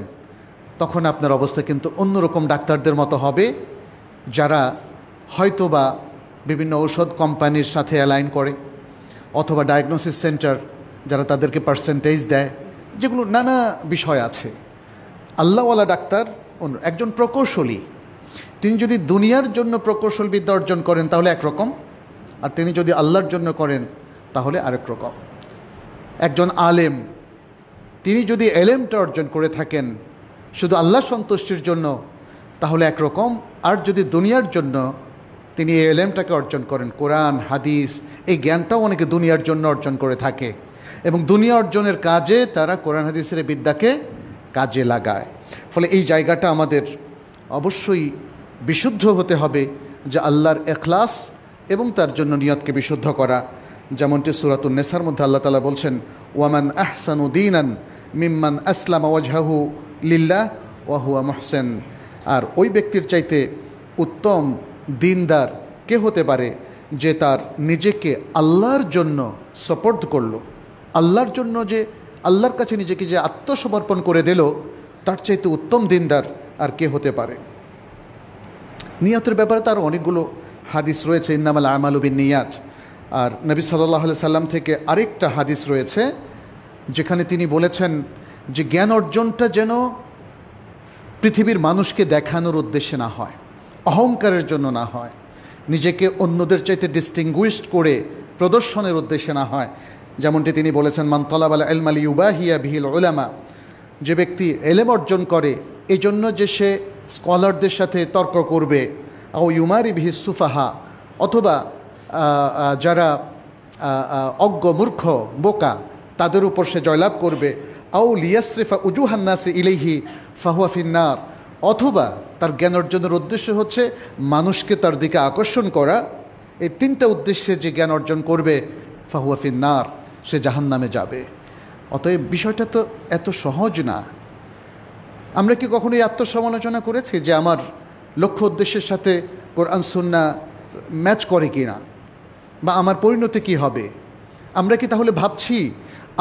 তখন আপনার অবস্থা কিন্তু অন্যরকম ডাক্তারদের মতো হবে, যারা হয়তোবা বিভিন্ন ঔষধ কোম্পানির সাথে অ্যালাইন করে, অথবা ডায়াগনোসিস সেন্টার যারা তাদেরকে পার্সেন্টেজ দেয়, যেগুলো নানা বিষয় আছে। আল্লাহওয়ালা ডাক্তার, একজন প্রকৌশলী, তিনি যদি দুনিয়ার জন্য প্রকৌশল বিদ্যা অর্জন করেন তাহলে একরকম, আর তিনি যদি আল্লাহর জন্য করেন তাহলে আরেক রকম। একজন আলেম, তিনি যদি এলেমটা অর্জন করে থাকেন শুধু আল্লাহ সন্তুষ্টির জন্য তাহলে একরকম, আর যদি দুনিয়ার জন্য তিনি এই এলেমটাকে অর্জন করেন, কোরআন, হাদিস, এই জ্ঞানটাও অনেকে দুনিয়ার জন্য অর্জন করে থাকে এবং দুনিয়া অর্জনের কাজে তারা কোরআন হাদিসের বিদ্যাকে কাজে লাগায়। ফলে এই জায়গাটা আমাদের অবশ্যই বিশুদ্ধ হতে হবে, যে আল্লাহর এখলাস এবং তার জন্য নিয়তকে বিশুদ্ধ করা। যেমনটি সূরাতুন নিসার মধ্যে আল্লাহ তাআলা বলছেন, ওয়ামান আহসানু দীনান মিম্মান আসলামা ওয়াজহাহু লিল্লাহ ওয়া হুয়া মুহসিন। আর ওই ব্যক্তির চাইতে উত্তম দিনদার কে হতে পারে যে তার নিজেকে আল্লাহর জন্য সপোর্ট করলো, আল্লাহর জন্য যে আল্লাহর কাছে নিজেকে যে আত্মসমর্পণ করে দিল, তার চাইতে উত্তম দিনদার আর কে হতে পারে। নিয়তের ব্যাপারে তার অনেকগুলো হাদিস রয়েছে, ইন্নামাল আমালু বিন্নিয়াত। আর নবী সাল্লাল্লাহু আলাইহি সাল্লাম থেকে আরেকটা হাদিস রয়েছে যেখানে তিনি বলেছেন যে জ্ঞান অর্জনটা যেন পৃথিবীর মানুষকে দেখানোর উদ্দেশ্যে না হয়, অহংকারের জন্য না হয়, নিজেকে অন্যদের চাইতে ডিস্টিংগুইশড করে প্রদর্শনের উদ্দেশ্যে না হয়। যেমনটি তিনি বলেছেন, মান তালাবাল ইলমা লিয়ুবাহিয়া বিহিল উলামা, যে ব্যক্তি এলেম অর্জন করে এই জন্য যে সে স্কলারদের সাথে তর্ক করবে, আও ইউমারি বিহি সুফাহা, অথবা যারা অজ্ঞ মূর্খ বোকা তাদের উপর সে জয়লাভ করবে, আও লিয়াসরিফা উজুহান্নাসি ইলাইহি ফাহুয়া ফিন্নার, অথবা তার জ্ঞান অর্জনের উদ্দেশ্য হচ্ছে মানুষকে তার দিকে আকর্ষণ করা, এই তিনটা উদ্দেশ্যে যে জ্ঞান অর্জন করবে ফাহুয়া ফিন্নার, সে জাহান্নামে যাবে। অতএব বিষয়টা তো এত সহজ না। আমরা কি কখনো এই আত্মসমালোচনা করেছি যে আমার লক্ষ্য উদ্দেশ্যের সাথে কোরআন সুন্নাহ ম্যাচ করে কি না, বা আমার পরিণতি কি হবে? আমরা কি তাহলে ভাবছি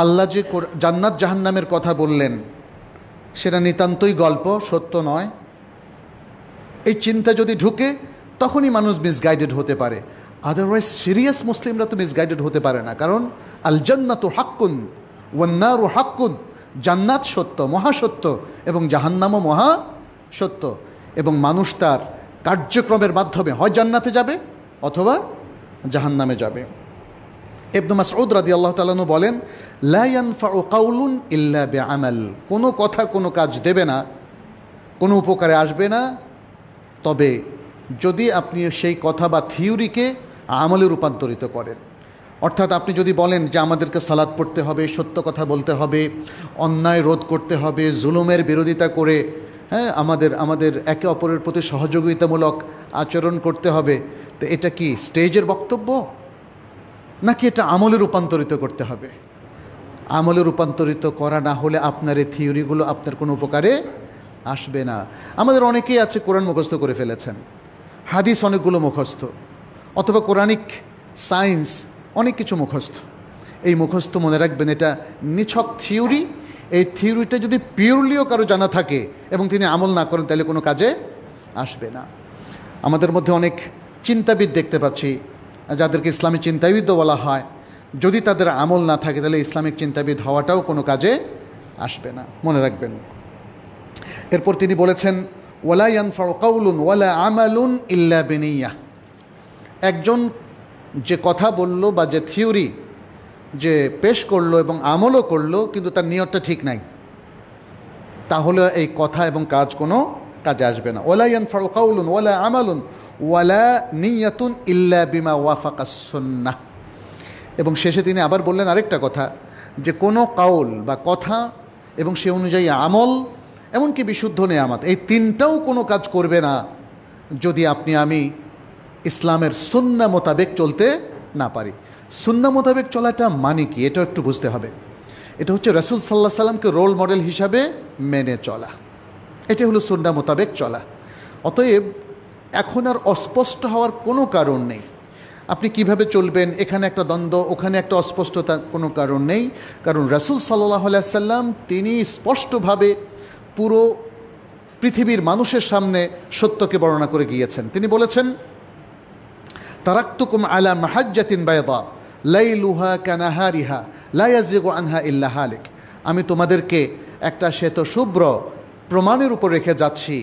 আল্লাহ যে জান্নাত জাহান্নামের কথা বললেন সেটা নিতান্তই গল্প, সত্য নয়? এই চিন্তা যদি ঢুকে তখনই মানুষ মিসগাইডেড হতে পারে, আদারওয়াইজ সিরিয়াস মুসলিমরা তো মিসগাইডেড হতে পারে না। কারণ আল জান্নাতু হাক্কুন ওয়ান নারু হাক্কুন, জান্নাত সত্য, মহাসত্য, এবং জাহান্নামও মহা সত্য, এবং মানুষ তার কার্যক্রমের মাধ্যমে হয় জান্নাতে যাবে অথবা জাহান্নামে যাবে। ইবনে মাসউদ রাদিয়াল্লাহু তাআলা আনহু বলেন, লা ইয়ানফাউ কাউলুন ইল্লা বিআমাল, কোনো কথা কোনো কাজ দেবে না, কোনো উপকারে আসবে না, তবে যদি আপনি সেই কথা বা থিওরিকে আমলে রূপান্তরিত করেন। অর্থাৎ আপনি যদি বলেন যে আমাদেরকে সালাত পড়তে হবে, সত্য কথা বলতে হবে, অন্যায় রোধ করতে হবে, জুলুমের বিরোধিতা করে আমাদের একে অপরের প্রতি সহযোগিতামূলক আচরণ করতে হবে, তো এটা কি স্টেজের বক্তব্য, নাকি এটা আমলে রূপান্তরিত করতে হবে? আমলে রূপান্তরিত করা না হলে আপনার এই থিওরিগুলো আপনার কোনো উপকারে আসবে না। আমাদের অনেকেই আছে কোরআন মুখস্থ করে ফেলেছেন, হাদিস অনেকগুলো মুখস্থ, অথবা কোরআনিক সায়েন্স অনেক কিছু মুখস্থ। এই মুখস্থ মনে রাখবেন এটা নিছক থিওরি। এই থিওরিটা যদি পিওরলিও কারো জানা থাকে এবং তিনি আমল না করেন তাহলে কোনো কাজে আসবে না। আমাদের মধ্যে অনেক চিন্তাবিদ দেখতে পাচ্ছি যাদেরকে ইসলামী চিন্তাবিদও বলা হয়, যদি তাদের আমল না থাকে তাহলে ইসলামিক চিন্তাবিদ হওয়াটাও কোনো কাজে আসবে না, মনে রাখবেন। এরপর তিনি বলেছেন, ওয়ালা ইয়ানফাউ কাউলুন ওয়ালা আমালুন ইল্লা বিনিয়াহ, একজন যে কথা বলল বা যে থিওরি যে পেশ করলো এবং আমলও করলো কিন্তু তার নিয়তটা ঠিক নাই, তাহলে এই কথা এবং কাজ কোনো কাজে আসবে না। ওয়ালা ইয়ানফাউ কাউলুন ওয়ালা আমালুন ওয়ালা নিয়াতুন ইল্লা বিমা ওয়াফাকাস সুন্নাহ। এবং শেষে তিনি আবার বললেন আরেকটা কথা, যে কোনো কাউল বা কথা এবং সে অনুযায়ী আমল, এমনকি বিশুদ্ধ নেয়ামত, এই তিনটাও কোনো কাজ করবে না যদি আমি ইসলামের সুন্নাহ মোতাবেক চলতে না পারি। সুন্নাহ মোতাবেক চলাটা মানে কি, এটাও একটু বুঝতে হবে। এটা হচ্ছে রাসূল সাল্লাল্লাহু আলাইহি সাল্লামকে রোল মডেল হিসাবে মেনে চলা, এটা হলো সুন্নাহ মোতাবেক চলা। অতএব এখন আর অস্পষ্ট হওয়ার কোনো কারণ নেই। আপনি কিভাবে চলবেন, এখানে একটা দ্বন্দ্ব, ওখানে একটা অস্পষ্টতা, কোনো কারণ নেই। কারণ রাসূল সাল্লাল্লাহু আলাইহি সাল্লাম তিনি স্পষ্টভাবে পুরো পৃথিবীর মানুষের সামনে সত্যকে বর্ণনা করে গিয়েছেন। তিনি বলেছেন, তারাকতুকুম আলা মাহাজ্জাতিন বায়দা লাইলুহা কানাহারিহা লা ইয়াজিগু আনহা ইল্লা হালিক, আমি তোমাদেরকে একটা শ্বেত শুভ্র প্রমাণের উপর রেখে যাচ্ছি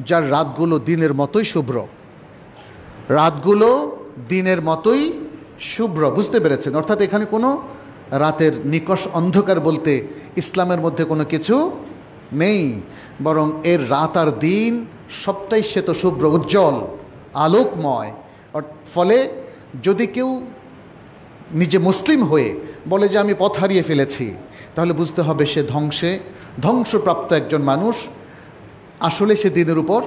যার রাতগুলো দিনের মতোই শুভ্র, রাতগুলো দিনের মতোই শুভ্র। বুঝতে পেরেছেন? অর্থাৎ এখানে কোনো রাতের নিকষ অন্ধকার বলতে ইসলামের মধ্যে কোনো কিছু নেই, বরং এর রাত আর দিন সবটাই শ্বেত শুভ্র, উজ্জ্বল, আলোকময়। ফলে যদি কেউ নিজে মুসলিম হয়ে বলে যে আমি পথ হারিয়ে ফেলেছি, তাহলে বুঝতে হবে সে ধ্বংসপ্রাপ্ত একজন মানুষ। আসলে সে দিনের উপর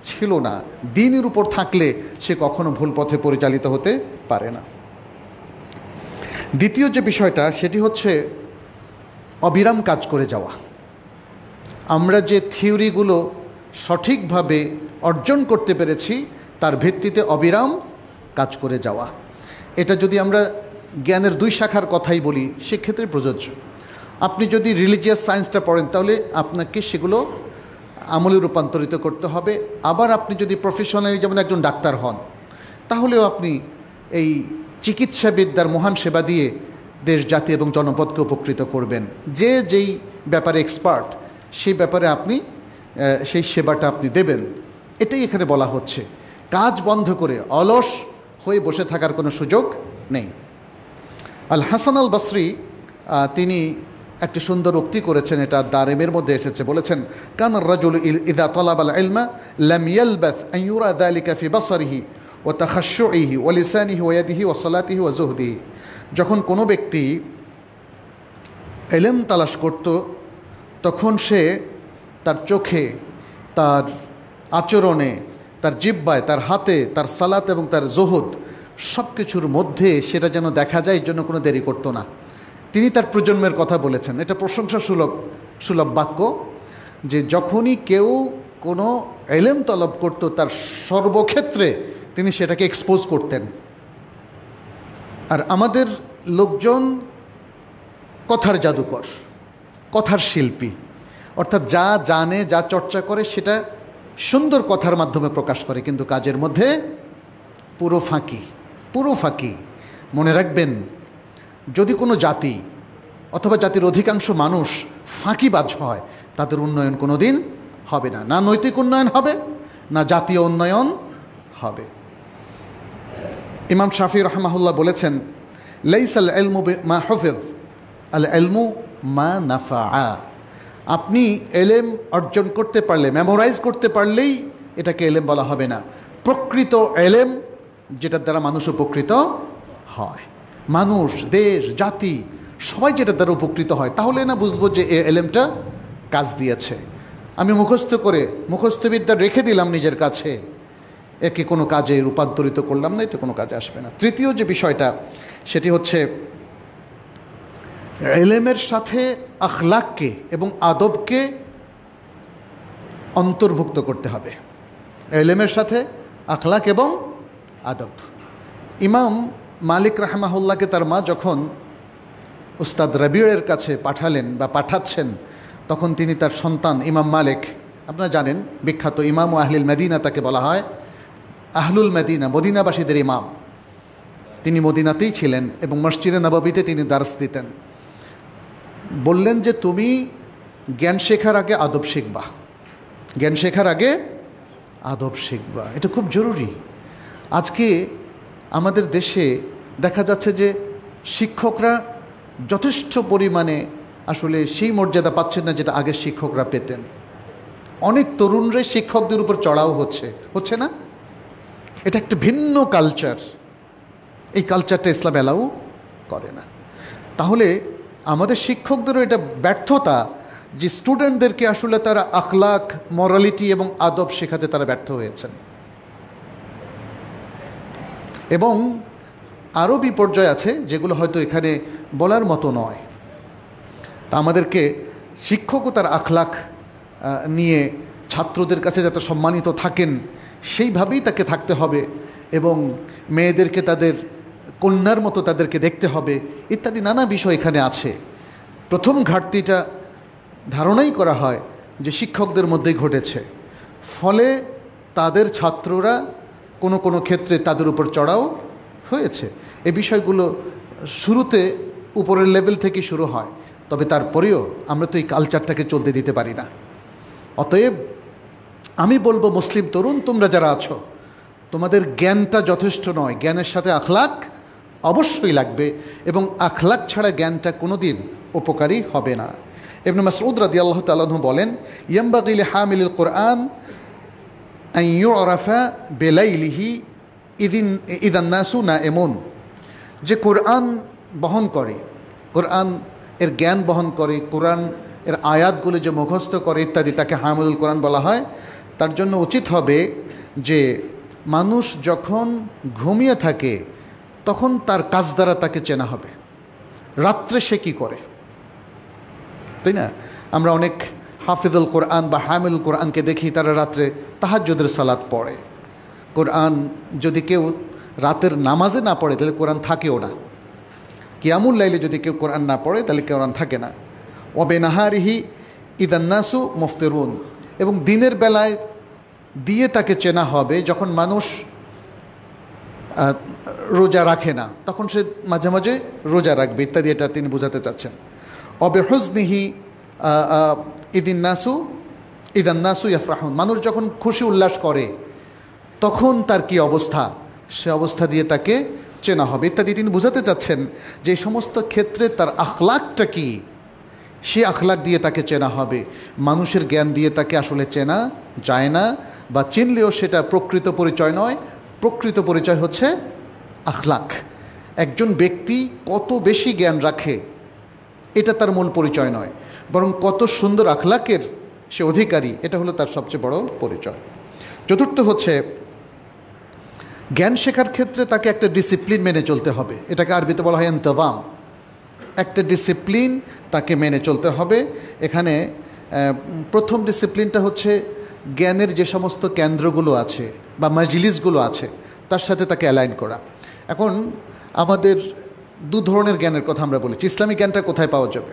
ছিল না। দ্বীনের উপর থাকলে সে কখনো ভুল পথে পরিচালিত হতে পারে না। দ্বিতীয় যে বিষয়টা সেটি হচ্ছে অবিরাম কাজ করে যাওয়া। আমরা যে থিওরিগুলো সঠিকভাবে অর্জন করতে পেরেছি তার ভিত্তিতে অবিরাম কাজ করে যাওয়া। এটা যদি আমরা জ্ঞানের দুই শাখার কথাই বলি সেক্ষেত্রে প্রযোজ্য। আপনি যদি রিলিজিয়াস সায়েন্সটা পড়েন তাহলে আপনাকে সেগুলো আমলে রূপান্তরিত করতে হবে। আবার আপনি যদি প্রফেশনালি যেমন একজন ডাক্তার হন তাহলেও আপনি এই চিকিৎসাবিদ্যার মহান সেবা দিয়ে দেশ জাতি এবং জনপদকে উপকৃত করবেন। যে যেই ব্যাপারে এক্সপার্ট সেই ব্যাপারে আপনি সেই সেবাটা আপনি দেবেন, এটাই এখানে বলা হচ্ছে। কাজ বন্ধ করে অলস হয়ে বসে থাকার কোনো সুযোগ নেই। আল হাসান আল বসরি তিনি একটি সুন্দর উক্তি করেছেন, এটা দারিমের মধ্যে এসেছে। বলেছেন, কান রাজুল ইদা তালাবাল ইলমা লাম ইয়ালবাথ আন ইউরা যালিকা ফি বসরিহি ওয়া তাখাশশুইহি ওয়া লিসানিহি ওয়া ইয়াদিহি ওয়া সালাতিহি ওয়া যুহদিহি। যখন কোনো ব্যক্তি ইলম তালাশ করত তখন সে তার চোখে, তার আচরণে, তার জিহ্বায়, তার হাতে, তার সালাত এবং তার জুহুদ সব কিছুর মধ্যে সেটা যেন দেখা যায়, এর জন্য কোনো দেরি করতো না। তিনি তার প্রজন্মের কথা বলেছেন। এটা প্রশংসা সুলভ বাক্য যে যখনই কেউ কোনো ইলম তলব করত তার সর্বক্ষেত্রে তিনি সেটাকে এক্সপোজ করতেন। আর আমাদের লোকজন কথার জাদুকর, কথার শিল্পী, অর্থাৎ যা জানে, যা চর্চা করে সেটা সুন্দর কথার মাধ্যমে প্রকাশ করে, কিন্তু কাজের মধ্যে পুরো ফাঁকি। মনে রাখবেন, যদি কোনো জাতি অথবা জাতির অধিকাংশ মানুষ ফাঁকিবাজ হয় তাদের উন্নয়ন কোনো দিন হবে না। না নৈতিক উন্নয়ন হবে, না জাতীয় উন্নয়ন হবে। ইমাম শাফি রাহমাহুল্লাহ বলেছেন, লাইসাল ইলমু মা হুফিজ আল ইলমু মা নাফা। আপনি এলেম অর্জন করতে পারলে, মেমোরাইজ করতে পারলেই এটাকে এলেম বলা হবে না। প্রকৃত এলেম যেটার দ্বারা মানুষ উপকৃত হয়, মানুষ, দেশ, জাতি সবাই যেটার দ্বারা উপকৃত হয়, তাহলে না বুঝবো যে এ এলেমটা কাজ দিয়েছে। আমি মুখস্থবিদ্যা রেখে দিলাম নিজের কাছে, একে কোনো কাজে রূপান্তরিত করলাম না, এটা কোনো কাজে আসবে না। তৃতীয় যে বিষয়টা সেটি হচ্ছে এলেমের সাথে আখলাককে এবং আদবকে অন্তর্ভুক্ত করতে হবে। এলেমের সাথে আখলাক এবং আদব। ইমাম মালিক রাহমাহুল্লাহকে তার মা যখন উস্তাদ রবিউলের কাছে পাঠালেন বা পাঠাচ্ছেন, তখন তিনি তার সন্তান ইমাম মালিক, আপনারা জানেন বিখ্যাত ইমাম আহলুল মদিনা তাকে বলা হয়, আহলুল মদিনা, মদিনাবাসীদের ইমাম। তিনি মদিনাতেই ছিলেন এবং মসজিদে নববীতে তিনি দার্স দিতেন। বললেন যে তুমি জ্ঞান শেখার আগে আদব শিখবা, জ্ঞান শেখার আগে আদব শিখবা, এটা খুব জরুরি। আজকে আমাদের দেশে দেখা যাচ্ছে যে শিক্ষকরা যথেষ্ট পরিমাণে আসলে সেই মর্যাদা পাচ্ছেন না যেটা আগের শিক্ষকরা পেতেন। অনেক তরুণরা শিক্ষকদের উপর চড়াও হচ্ছে না? এটা একটা ভিন্ন কালচার। এই কালচারটা ইসলাম অ্যালাউ করে না। তাহলে আমাদের শিক্ষকদেরও এটা ব্যর্থতা যে স্টুডেন্টদেরকে আসলে তারা আখলাক, মরালিটি এবং আদব শেখাতে তারা ব্যর্থ হয়েছেন। এবং আরও বিপর্যয় আছে যেগুলো হয়তো এখানে বলার মতো নয়। তা আমাদেরকে শিক্ষকও তার আখলাক নিয়ে ছাত্রদের কাছে যাতে সম্মানিত থাকেন সেইভাবেই তাকে থাকতে হবে, এবং মেয়েদেরকে তাদের কন্যার মতো তাদেরকে দেখতে হবে, ইত্যাদি নানা বিষয় এখানে আছে। প্রথম ঘাটতিটা ধারণাই করা হয় যে শিক্ষকদের মধ্যেই ঘটেছে, ফলে তাদের ছাত্ররা কোনো কোনো ক্ষেত্রে তাদের উপর চড়াও হয়েছে। এই বিষয়গুলো শুরুতে উপরের লেভেল থেকে শুরু হয়, তবে তারপরেও আমরা তো এই কালচারটাকে চলতে দিতে পারি না। অতএব আমি বলবো, মুসলিম তরুণ তোমরা যারা আছো, তোমাদের জ্ঞানটা যথেষ্ট নয়, জ্ঞানের সাথে আখলাক অবশ্যই লাগবে, এবং আখলাক ছাড়া জ্ঞানটা কোনো দিন উপকারী হবে না। ইবনে মাসউদ রাদিয়াল্লাহু তাআলা আনহু বলেন, ইয়ামবাগি লিহামিলিল কুরআন আন ইউরাফা বিলাইলিহি ইদান নাসু নাইমুন। যে কোরআন বহন করে, কোরআন এর জ্ঞান বহন করে, কোরআন এর আয়াতগুলো যে মুখস্থ করে ইত্যাদি, তাকে হামিলুল কোরআন বলা হয়। তার জন্য উচিত হবে যে মানুষ যখন ঘুমিয়ে থাকে তখন তার কাজ দ্বারা তাকে চেনা হবে, রাত্রে সে কী করে, তাই না? আমরা অনেক হাফিজুল কোরআন বা হামিলুল কোরআনকে দেখি তারা রাত্রে তাহাজ্জুদের সালাত পড়ে। কোরআন যদি কেউ রাতের নামাজে না পড়ে তাহলে কোরআন থাকেও না। কিয়ামুল লাইলে যদি কেউ কোরআন না পড়ে তাহলে কোরআন থাকে না। ওবে নাহারিহি ইদান্নাসু মুফতিরুন, এবং দিনের বেলায় দিয়ে তাকে চেনা হবে যখন মানুষ রোজা রাখে না, তখন সে মাঝে মাঝে রোজা রাখবে ইত্যাদি, এটা তিনি বোঝাতে চাচ্ছেন। অবে হুজনিহি ইদান্নাসু ইয়াফরাহুন, মানুষ যখন খুশি উল্লাস করে তখন তার কি অবস্থা, সে অবস্থা দিয়ে তাকে চেনা হবে ইত্যাদি তিনি বোঝাতে চাচ্ছেন যে এই সমস্ত ক্ষেত্রে তার আখলাকটা কি, সে আখলাক দিয়ে তাকে চেনা হবে। মানুষের জ্ঞান দিয়ে তাকে আসলে চেনা যায় না, বা চিনলেও সেটা প্রকৃত পরিচয় নয়। প্রকৃত পরিচয় হচ্ছে আখলাক। একজন ব্যক্তি কত বেশি জ্ঞান রাখে এটা তার মূল পরিচয় নয়, বরং কত সুন্দর আখলাকের সে অধিকারী, এটা হলো তার সবচেয়ে বড় পরিচয়। চতুর্থ হচ্ছে জ্ঞান শেখার ক্ষেত্রে তাকে একটা ডিসিপ্লিন মেনে চলতে হবে। এটাকে আরবিতে বলা হয় ইনতিজাম। একটা ডিসিপ্লিন তাকে মেনে চলতে হবে। এখানে প্রথম ডিসিপ্লিনটা হচ্ছে জ্ঞানের যে সমস্ত কেন্দ্রগুলো আছে বা মাজলিসগুলো আছে তার সাথে তাকে অ্যালাইন করা। এখন আমাদের দু ধরনের জ্ঞানের কথা আমরা বলেছি। ইসলামিক জ্ঞানটা কোথায় পাওয়া যাবে?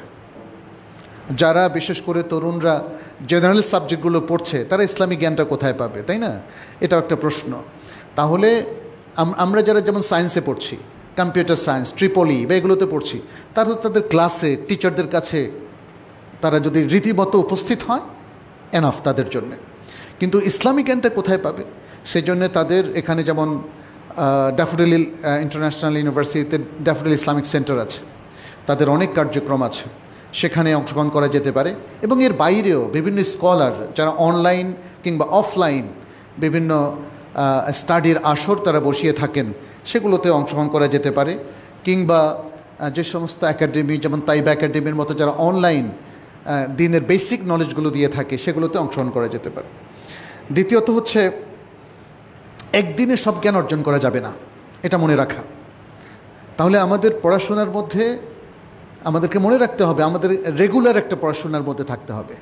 যারা বিশেষ করে তরুণরা জেনারেল সাবজেক্টগুলো পড়ছে তারা ইসলামিক জ্ঞানটা কোথায় পাবে, তাই না? এটাও একটা প্রশ্ন। তাহলে আমরা যারা যেমন সায়েন্সে পড়ছি, কম্পিউটার সায়েন্স, ট্রিপলি বা এগুলোতে পড়ছি, তারা তাদের ক্লাসে টিচারদের কাছে তারা যদি রীতিমতো উপস্থিত হয় এনাফ তাদের জন্য। কিন্তু ইসলামিক জ্ঞানটা কোথায় পাবে? সেই জন্য তাদের এখানে যেমন ড্যাফোডিল ইন্টারন্যাশনাল ইউনিভার্সিটিতে ড্যাফোডিল ইসলামিক সেন্টার আছে, তাদের অনেক কার্যক্রম আছে, সেখানে অংশগ্রহণ করা যেতে পারে। এবং এর বাইরেও বিভিন্ন স্কলার যারা অনলাইন কিংবা অফলাইন বিভিন্ন স্টাডির আসর তারা বসিয়ে থাকেন, সেগুলোতে অংশগ্রহণ করা যেতে পারে। কিংবা যে সমস্ত একাডেমি যেমন তাইবা একাডেমির মতো যারা অনলাইন দিনের বেসিক নলেজগুলো দিয়ে থাকে সেগুলোতে অংশগ্রহণ করা যেতে পারে। দ্বিতীয়ত হচ্ছে একদিনে সব জ্ঞান অর্জন করা যাবে না, এটা মনে রাখা। তাহলে আমাদের পড়াশোনার মধ্যে আমাদেরকে মনে রাখতে হবে আমাদের রেগুলার একটা পড়াশোনার মধ্যে থাকতে হবে।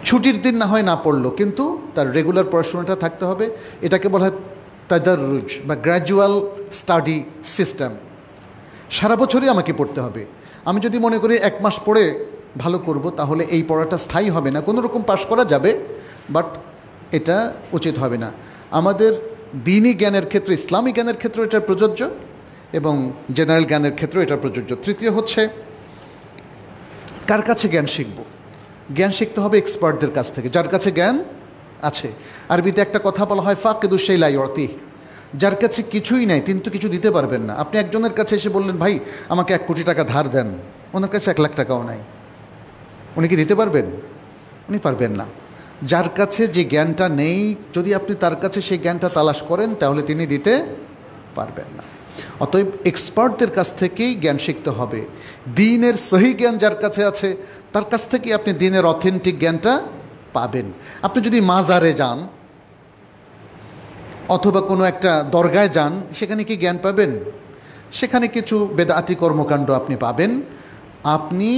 ছুটির দিন না হয় না পড়লো, কিন্তু তার রেগুলার পড়াশোনাটা থাকতে হবে। এটাকে বলা হয় তাদাররুজ বা গ্র্যাজুয়াল স্টাডি সিস্টেম। সারা বছরই আমাকে পড়তে হবে। আমি যদি মনে করি এক মাস পড়ে ভালো করব, তাহলে এই পড়াটা স্থায়ী হবে না। কোনো রকম পাশ করা যাবে, বাট এটা উচিত হবে না। আমাদের দ্বীনি জ্ঞানের ক্ষেত্রে, ইসলামী জ্ঞানের ক্ষেত্রে এটা প্রযোজ্য এবং জেনারেল জ্ঞানের ক্ষেত্রেও এটা প্রযোজ্য। তৃতীয় হচ্ছে কার কাছে জ্ঞান শিখব? জ্ঞান শিখতে হবে এক্সপার্টদের কাছ থেকে, যার কাছে জ্ঞান আছে। আরবিতে একটা কথা বলা হয় ফাকিদুশ শাই লা ইউতি, যার কাছে কিছুই নাই তিনি তো কিছু দিতে পারবেন না। আপনি একজনের কাছে এসে বললেন ভাই আমাকে 1 কোটি টাকা ধার দেন, ওনার কাছে 1 লাখ টাকাও নাই, উনি কি দিতে পারবেন? উনি পারবেন না। যার কাছে যে জ্ঞানটা নেই, যদি আপনি তার কাছে সেই জ্ঞানটা তালাশ করেন তাহলে তিনি দিতে পারবেন না। অতএব এক্সপার্টদের কাছ থেকেই জ্ঞান শিখতে হবে। দ্বীনের সহি জ্ঞান যার কাছে আছে তার কাছ থেকেই আপনি দ্বীনের অথেন্টিক জ্ঞানটা পাবেন। আপনি যদি মাজারে যান অথবা কোনো একটা দরগায় যান, সেখানে কি জ্ঞান পাবেন? সেখানে কিছু বেদাতি কর্মকাণ্ড আপনি পাবেন। আপনি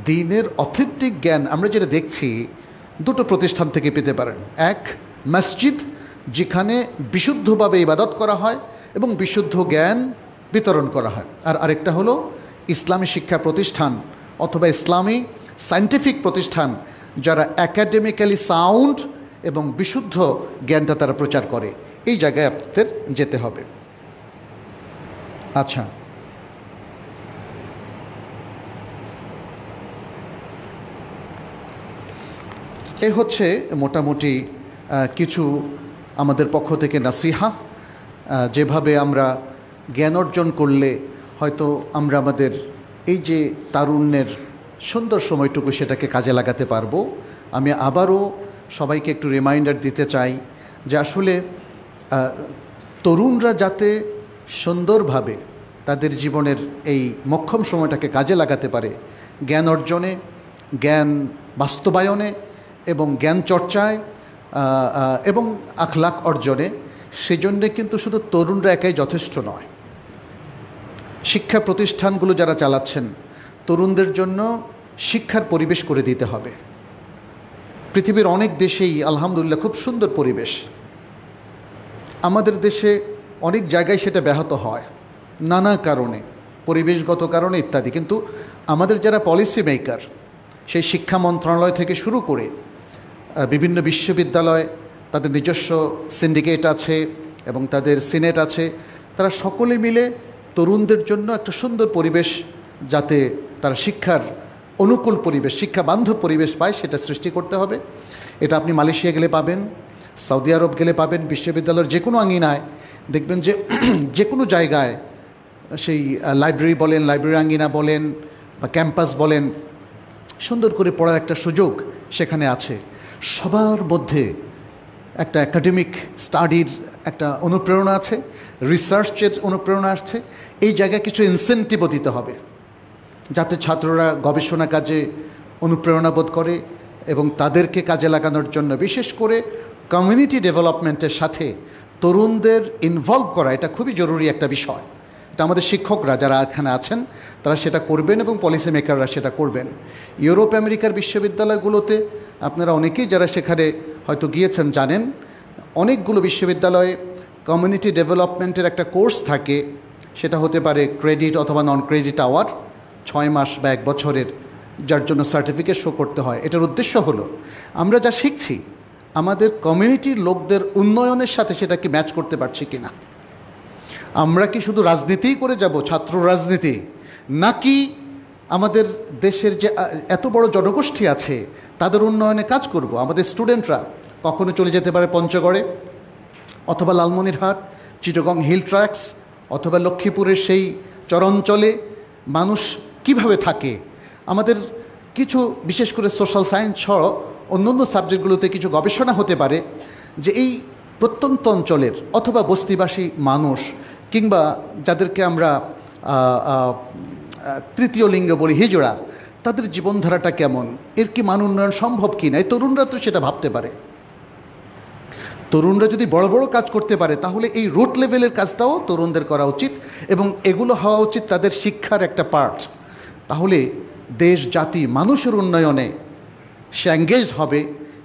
দ্বীনের অথেন্টিক জ্ঞান আমরা যেটা দেখছি দুটো প্রতিষ্ঠান থেকে পেতে পারেন। এক, মসজিদ যেখানে বিশুদ্ধভাবে ইবাদত করা হয় এবং বিশুদ্ধ জ্ঞান বিতরণ করা হয়। আর আরেকটা হলো ইসলামী শিক্ষা প্রতিষ্ঠান অথবা ইসলামী সায়েন্টিফিক প্রতিষ্ঠান, যারা একাডেমিক্যালি সাউন্ড এবং বিশুদ্ধ জ্ঞানটা তারা প্রচার করে। এই জায়গায় আপনাদের যেতে হবে। আচ্ছা, এ হচ্ছে মোটামুটি কিছু আমাদের পক্ষ থেকে নাসিহা। যেভাবে আমরা জ্ঞান অর্জন করলে হয়তো আমরা আমাদের এই যে তারুণ্যের সুন্দর সময়টুকু সেটাকে কাজে লাগাতে পারবো। আমি আবারও সবাইকে একটু রিমাইন্ডার দিতে চাই যে আসলে তরুণরা যাতে সুন্দরভাবে তাদের জীবনের এই মোক্ষম সময়টাকে কাজে লাগাতে পারে জ্ঞান অর্জনে, জ্ঞান বাস্তবায়নে এবং জ্ঞান চর্চায় এবং আখলাক অর্জনে, সেজন্যে কিন্তু শুধু তরুণরা একাই যথেষ্ট নয়। শিক্ষা প্রতিষ্ঠানগুলো যারা চালাচ্ছেন, তরুণদের জন্য শিক্ষার পরিবেশ করে দিতে হবে। পৃথিবীর অনেক দেশেই আলহামদুলিল্লাহ খুব সুন্দর পরিবেশ। আমাদের দেশে অনেক জায়গায় সেটা ব্যাহত হয় নানা কারণে, পরিবেশগত কারণে ইত্যাদি। কিন্তু আমাদের যারা পলিসি মেকার, সেই শিক্ষা মন্ত্রণালয় থেকে শুরু করে বিভিন্ন বিশ্ববিদ্যালয়, তাদের নিজস্ব সিন্ডিকেট আছে এবং তাদের সিনেট আছে, তারা সকলে মিলে তরুণদের জন্য একটা সুন্দর পরিবেশ, যাতে তারা শিক্ষার অনুকূল পরিবেশ, শিক্ষা বান্ধব পরিবেশ পায়, সেটা সৃষ্টি করতে হবে। এটা আপনি মালয়েশিয়া গেলে পাবেন, সৌদি আরব গেলে পাবেন, বিশ্ববিদ্যালয়ের যে কোনো আঙিনায় দেখবেন যে যে কোনো জায়গায় সেই লাইব্রেরি বলেন, লাইব্রেরি আঙিনা বলেন বা ক্যাম্পাস বলেন, সুন্দর করে পড়ার একটা সুযোগ সেখানে আছে। সবার মধ্যে একটা একাডেমিক স্টাডির একটা অনুপ্রেরণা আছে, রিসার্চের অনুপ্রেরণা আসছে। এই জায়গায় কিছু ইনসেন্টিভও দিতে হবে, যাতে ছাত্ররা গবেষণা কাজে অনুপ্রেরণা বোধ করে এবং তাদেরকে কাজে লাগানোর জন্য বিশেষ করে কমিউনিটি ডেভেলপমেন্টের সাথে তরুণদের ইনভলভ করা, এটা খুবই জরুরি একটা বিষয়। এটা আমাদের শিক্ষকরা যারা এখানে আছেন তারা সেটা করবেন এবং পলিসি মেকাররা সেটা করবেন। ইউরোপ আমেরিকার বিশ্ববিদ্যালয়গুলোতে আপনারা অনেকেই যারা সেখানে হয়তো গিয়েছেন জানেন, অনেকগুলো বিশ্ববিদ্যালয়ে কমিউনিটি ডেভেলপমেন্টের একটা কোর্স থাকে। সেটা হতে পারে ক্রেডিট অথবা নন ক্রেডিট আওয়ার, 6 মাস বা 1 বছরের, যার জন্য সার্টিফিকেট শো করতে হয়। এটার উদ্দেশ্য হলো আমরা যা শিখছি আমাদের কমিউনিটির লোকদের উন্নয়নের সাথে সেটা কি ম্যাচ করতে পারছি কি না। আমরা কি শুধু রাজনীতিই করে যাব, ছাত্র রাজনীতি, নাকি আমাদের দেশের যে এত বড় জনগোষ্ঠী আছে তাদের উন্নয়নে কাজ করব। আমাদের স্টুডেন্টরা কখনো চলে যেতে পারে পঞ্চগড়ে অথবা লালমনিরহাট, চিটাগং হিল ট্র্যাক্স অথবা লক্ষ্মীপুরের সেই চরাঞ্চলে মানুষ কিভাবে থাকে। আমাদের কিছু বিশেষ করে সোশ্যাল সায়েন্স সহ অন্যান্য সাবজেক্টগুলোতে কিছু গবেষণা হতে পারে যে এই প্রত্যন্ত অঞ্চলের অথবা বস্তিবাসী মানুষ, কিংবা যাদেরকে আমরা তৃতীয় লিঙ্গ বলি, হিজড়া, তাদের জীবনধারাটা কেমন, এর কি মান উন্নয়ন সম্ভব কি না। এই তরুণরা তো সেটা ভাবতে পারে। তরুণরা যদি বড় বড় কাজ করতে পারে তাহলে এই রুট লেভেলের কাজটাও তরুণদের করা উচিত এবং এগুলো হওয়া উচিত তাদের শিক্ষার একটা পার্ট। তাহলে দেশ, জাতি, মানুষের উন্নয়নে সে এঙ্গেজড হবে,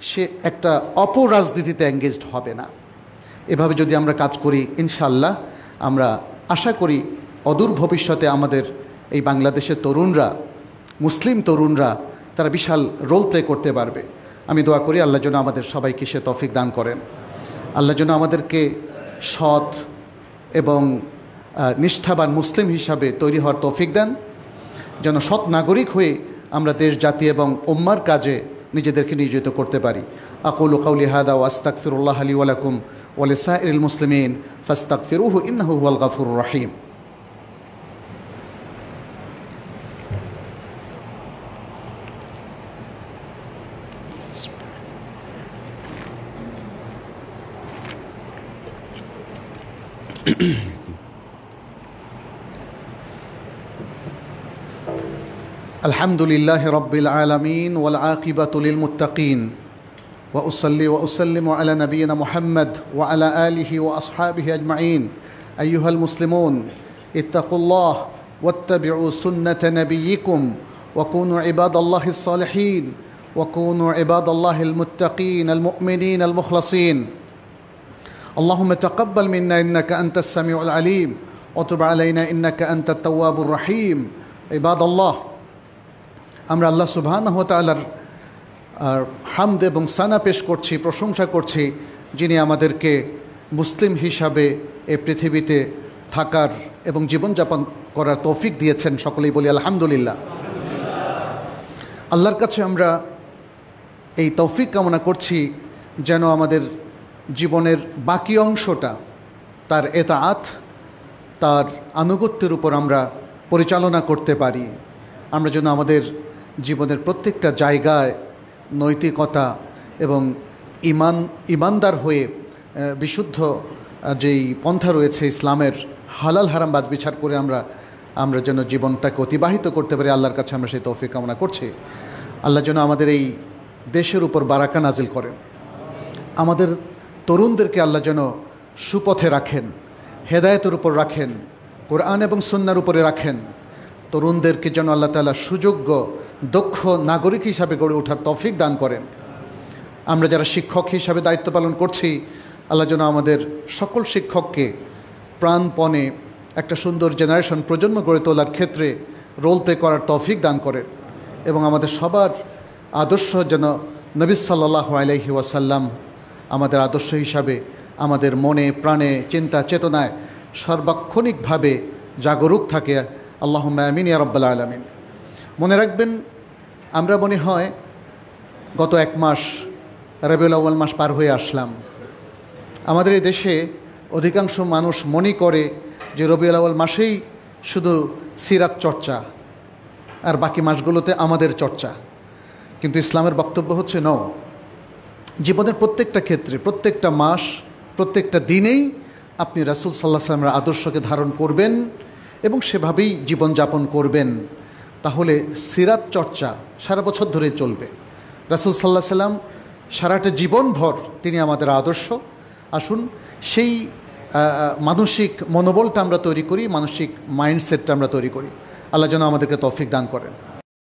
সে একটা অপরাজনীতিতে এঙ্গেজড হবে না। এভাবে যদি আমরা কাজ করি ইনশাল্লাহ আমরা আশা করি অদূর ভবিষ্যতে আমাদের এই বাংলাদেশের তরুণরা, মুসলিম তরুণরা, তারা বিশাল রোল প্লে করতে পারবে। আমি দোয়া করি আল্লাহ যেন আমাদের সবাইকে সে তৌফিক দান করেন। আল্লাহ যেন আমাদেরকে সৎ এবং নিষ্ঠাবান মুসলিম হিসাবে তৈরি হওয়ার তৌফিক দেন, যেন সৎ নাগরিক হয়ে আমরা দেশ, জাতি এবং উম্মার কাজে নিজেদেরকে নিয়োজিত করতে পারি। আকুলু কাউলি হাদা ওয়া আস্তাগফিরুল্লাহ লি ওয়া লাকুম ওয়া লিসাইরিল মুসলিমিন ফাস্তাগফিরুহু ইন্নাহু হুয়াল গাফুরুর রহিম। الحمد لله رب العالمين والعاقبة للمتقين وأصلي وأسلم على نبينا محمد وعلى آله وأصحابه أجمعين. أيها المسلمون اتقوا الله واتبعوا سنة نبيكم وكونوا عباد الله الصالحين وكونوا عباد الله المتقين المؤمنين المخلصين. اللهم تقبل منا إنك أنت السميع العليم وتب علينا إنك أنت التواب الرحيم. عباد الله, আমরা আল্লাহ সুবহানাহু ওয়া তাআলার হামদ এবং সানা পেশ করছি, প্রশংসা করছি, যিনি আমাদেরকে মুসলিম হিসাবে এই পৃথিবীতে থাকার এবং জীবনযাপন করার তৌফিক দিয়েছেন। সকলেই বলি আলহামদুলিল্লাহ। আল্লাহর কাছে আমরা এই তৌফিক কামনা করছি যেন আমাদের জীবনের বাকি অংশটা তার এতাআত, তার আনুগত্যের উপর আমরা পরিচালনা করতে পারি। আমরা যেন আমাদের জীবনের প্রত্যেকটা জায়গায় নৈতিকতা এবং ইমানদার হয়ে বিশুদ্ধ যেই পন্থা রয়েছে ইসলামের, হালাল হারাম বাদ বিচার করে আমরা যেন জীবনটাকে অতিবাহিত করতে পারি। আল্লাহর কাছে আমরা সেই তৌফিক কামনা করছি। আল্লাহ যেন আমাদের এই দেশের উপর বারাকা নাজিল করেন। আমাদের তরুণদেরকে আল্লাহ যেন সুপথে রাখেন, হেদায়েতের উপর রাখেন, কোরআন এবং সুন্নাহর উপরে রাখেন। তরুণদেরকে যেন আল্লাহ তাআলা সুযোগ্য দক্ষ নাগরিক হিসাবে গড়ে ওঠার তৌফিক দান করেন। আমরা যারা শিক্ষক হিসাবে দায়িত্ব পালন করছি, আল্লাহ যেন আমাদের সকল শিক্ষককে প্রাণপণে একটা সুন্দর জেনারেশন প্রজন্ম গড়ে তোলার ক্ষেত্রে রোল প্লে করার তৌফিক দান করেন এবং আমাদের সবার আদর্শ যেন নবী সাল্লাল্লাহু আলাইহি ওয়াসাল্লাম আমাদের আদর্শ হিসাবে আমাদের মনে প্রাণে চিন্তা চেতনায় সর্বাক্ষণিকভাবে জাগরুক থাকে। আল্লাহুম্মা আমিন ইয়া রাব্বাল আলামিন। মনে রাখবেন, আমরা মনে হয় গত এক মাস রবিউল আউয়াল মাস পার হয়ে আসলাম। আমাদের এই দেশে অধিকাংশ মানুষ মনে করে যে রবিউল আউয়াল মাসেই শুধু সিরাত চর্চা, আর বাকি মাসগুলোতে আমাদের চর্চা। কিন্তু ইসলামের বক্তব্য হচ্ছে ন, জীবনের প্রত্যেকটা ক্ষেত্রে, প্রত্যেকটা মাস, প্রত্যেকটা দিনেই আপনি রাসূল সাল্লাল্লাহু আলাইহি ওয়াসাল্লামের আদর্শকে ধারণ করবেন এবং সেভাবেই জীবনযাপন করবেন। তাহলে সিরাত চর্চা সারা বছর ধরে চলবে। রাসূল সাল্লাল্লাহু আলাইহি ওয়াসাল্লাম সারাটা জীবনভর তিনি আমাদের আদর্শ। আসুন সেই মানসিক মনোবলটা আমরা তৈরি করি, মানসিক মাইন্ডসেটটা আমরা তৈরি করি। আল্লাহ যেন আমাদেরকে তৌফিক দান করেন।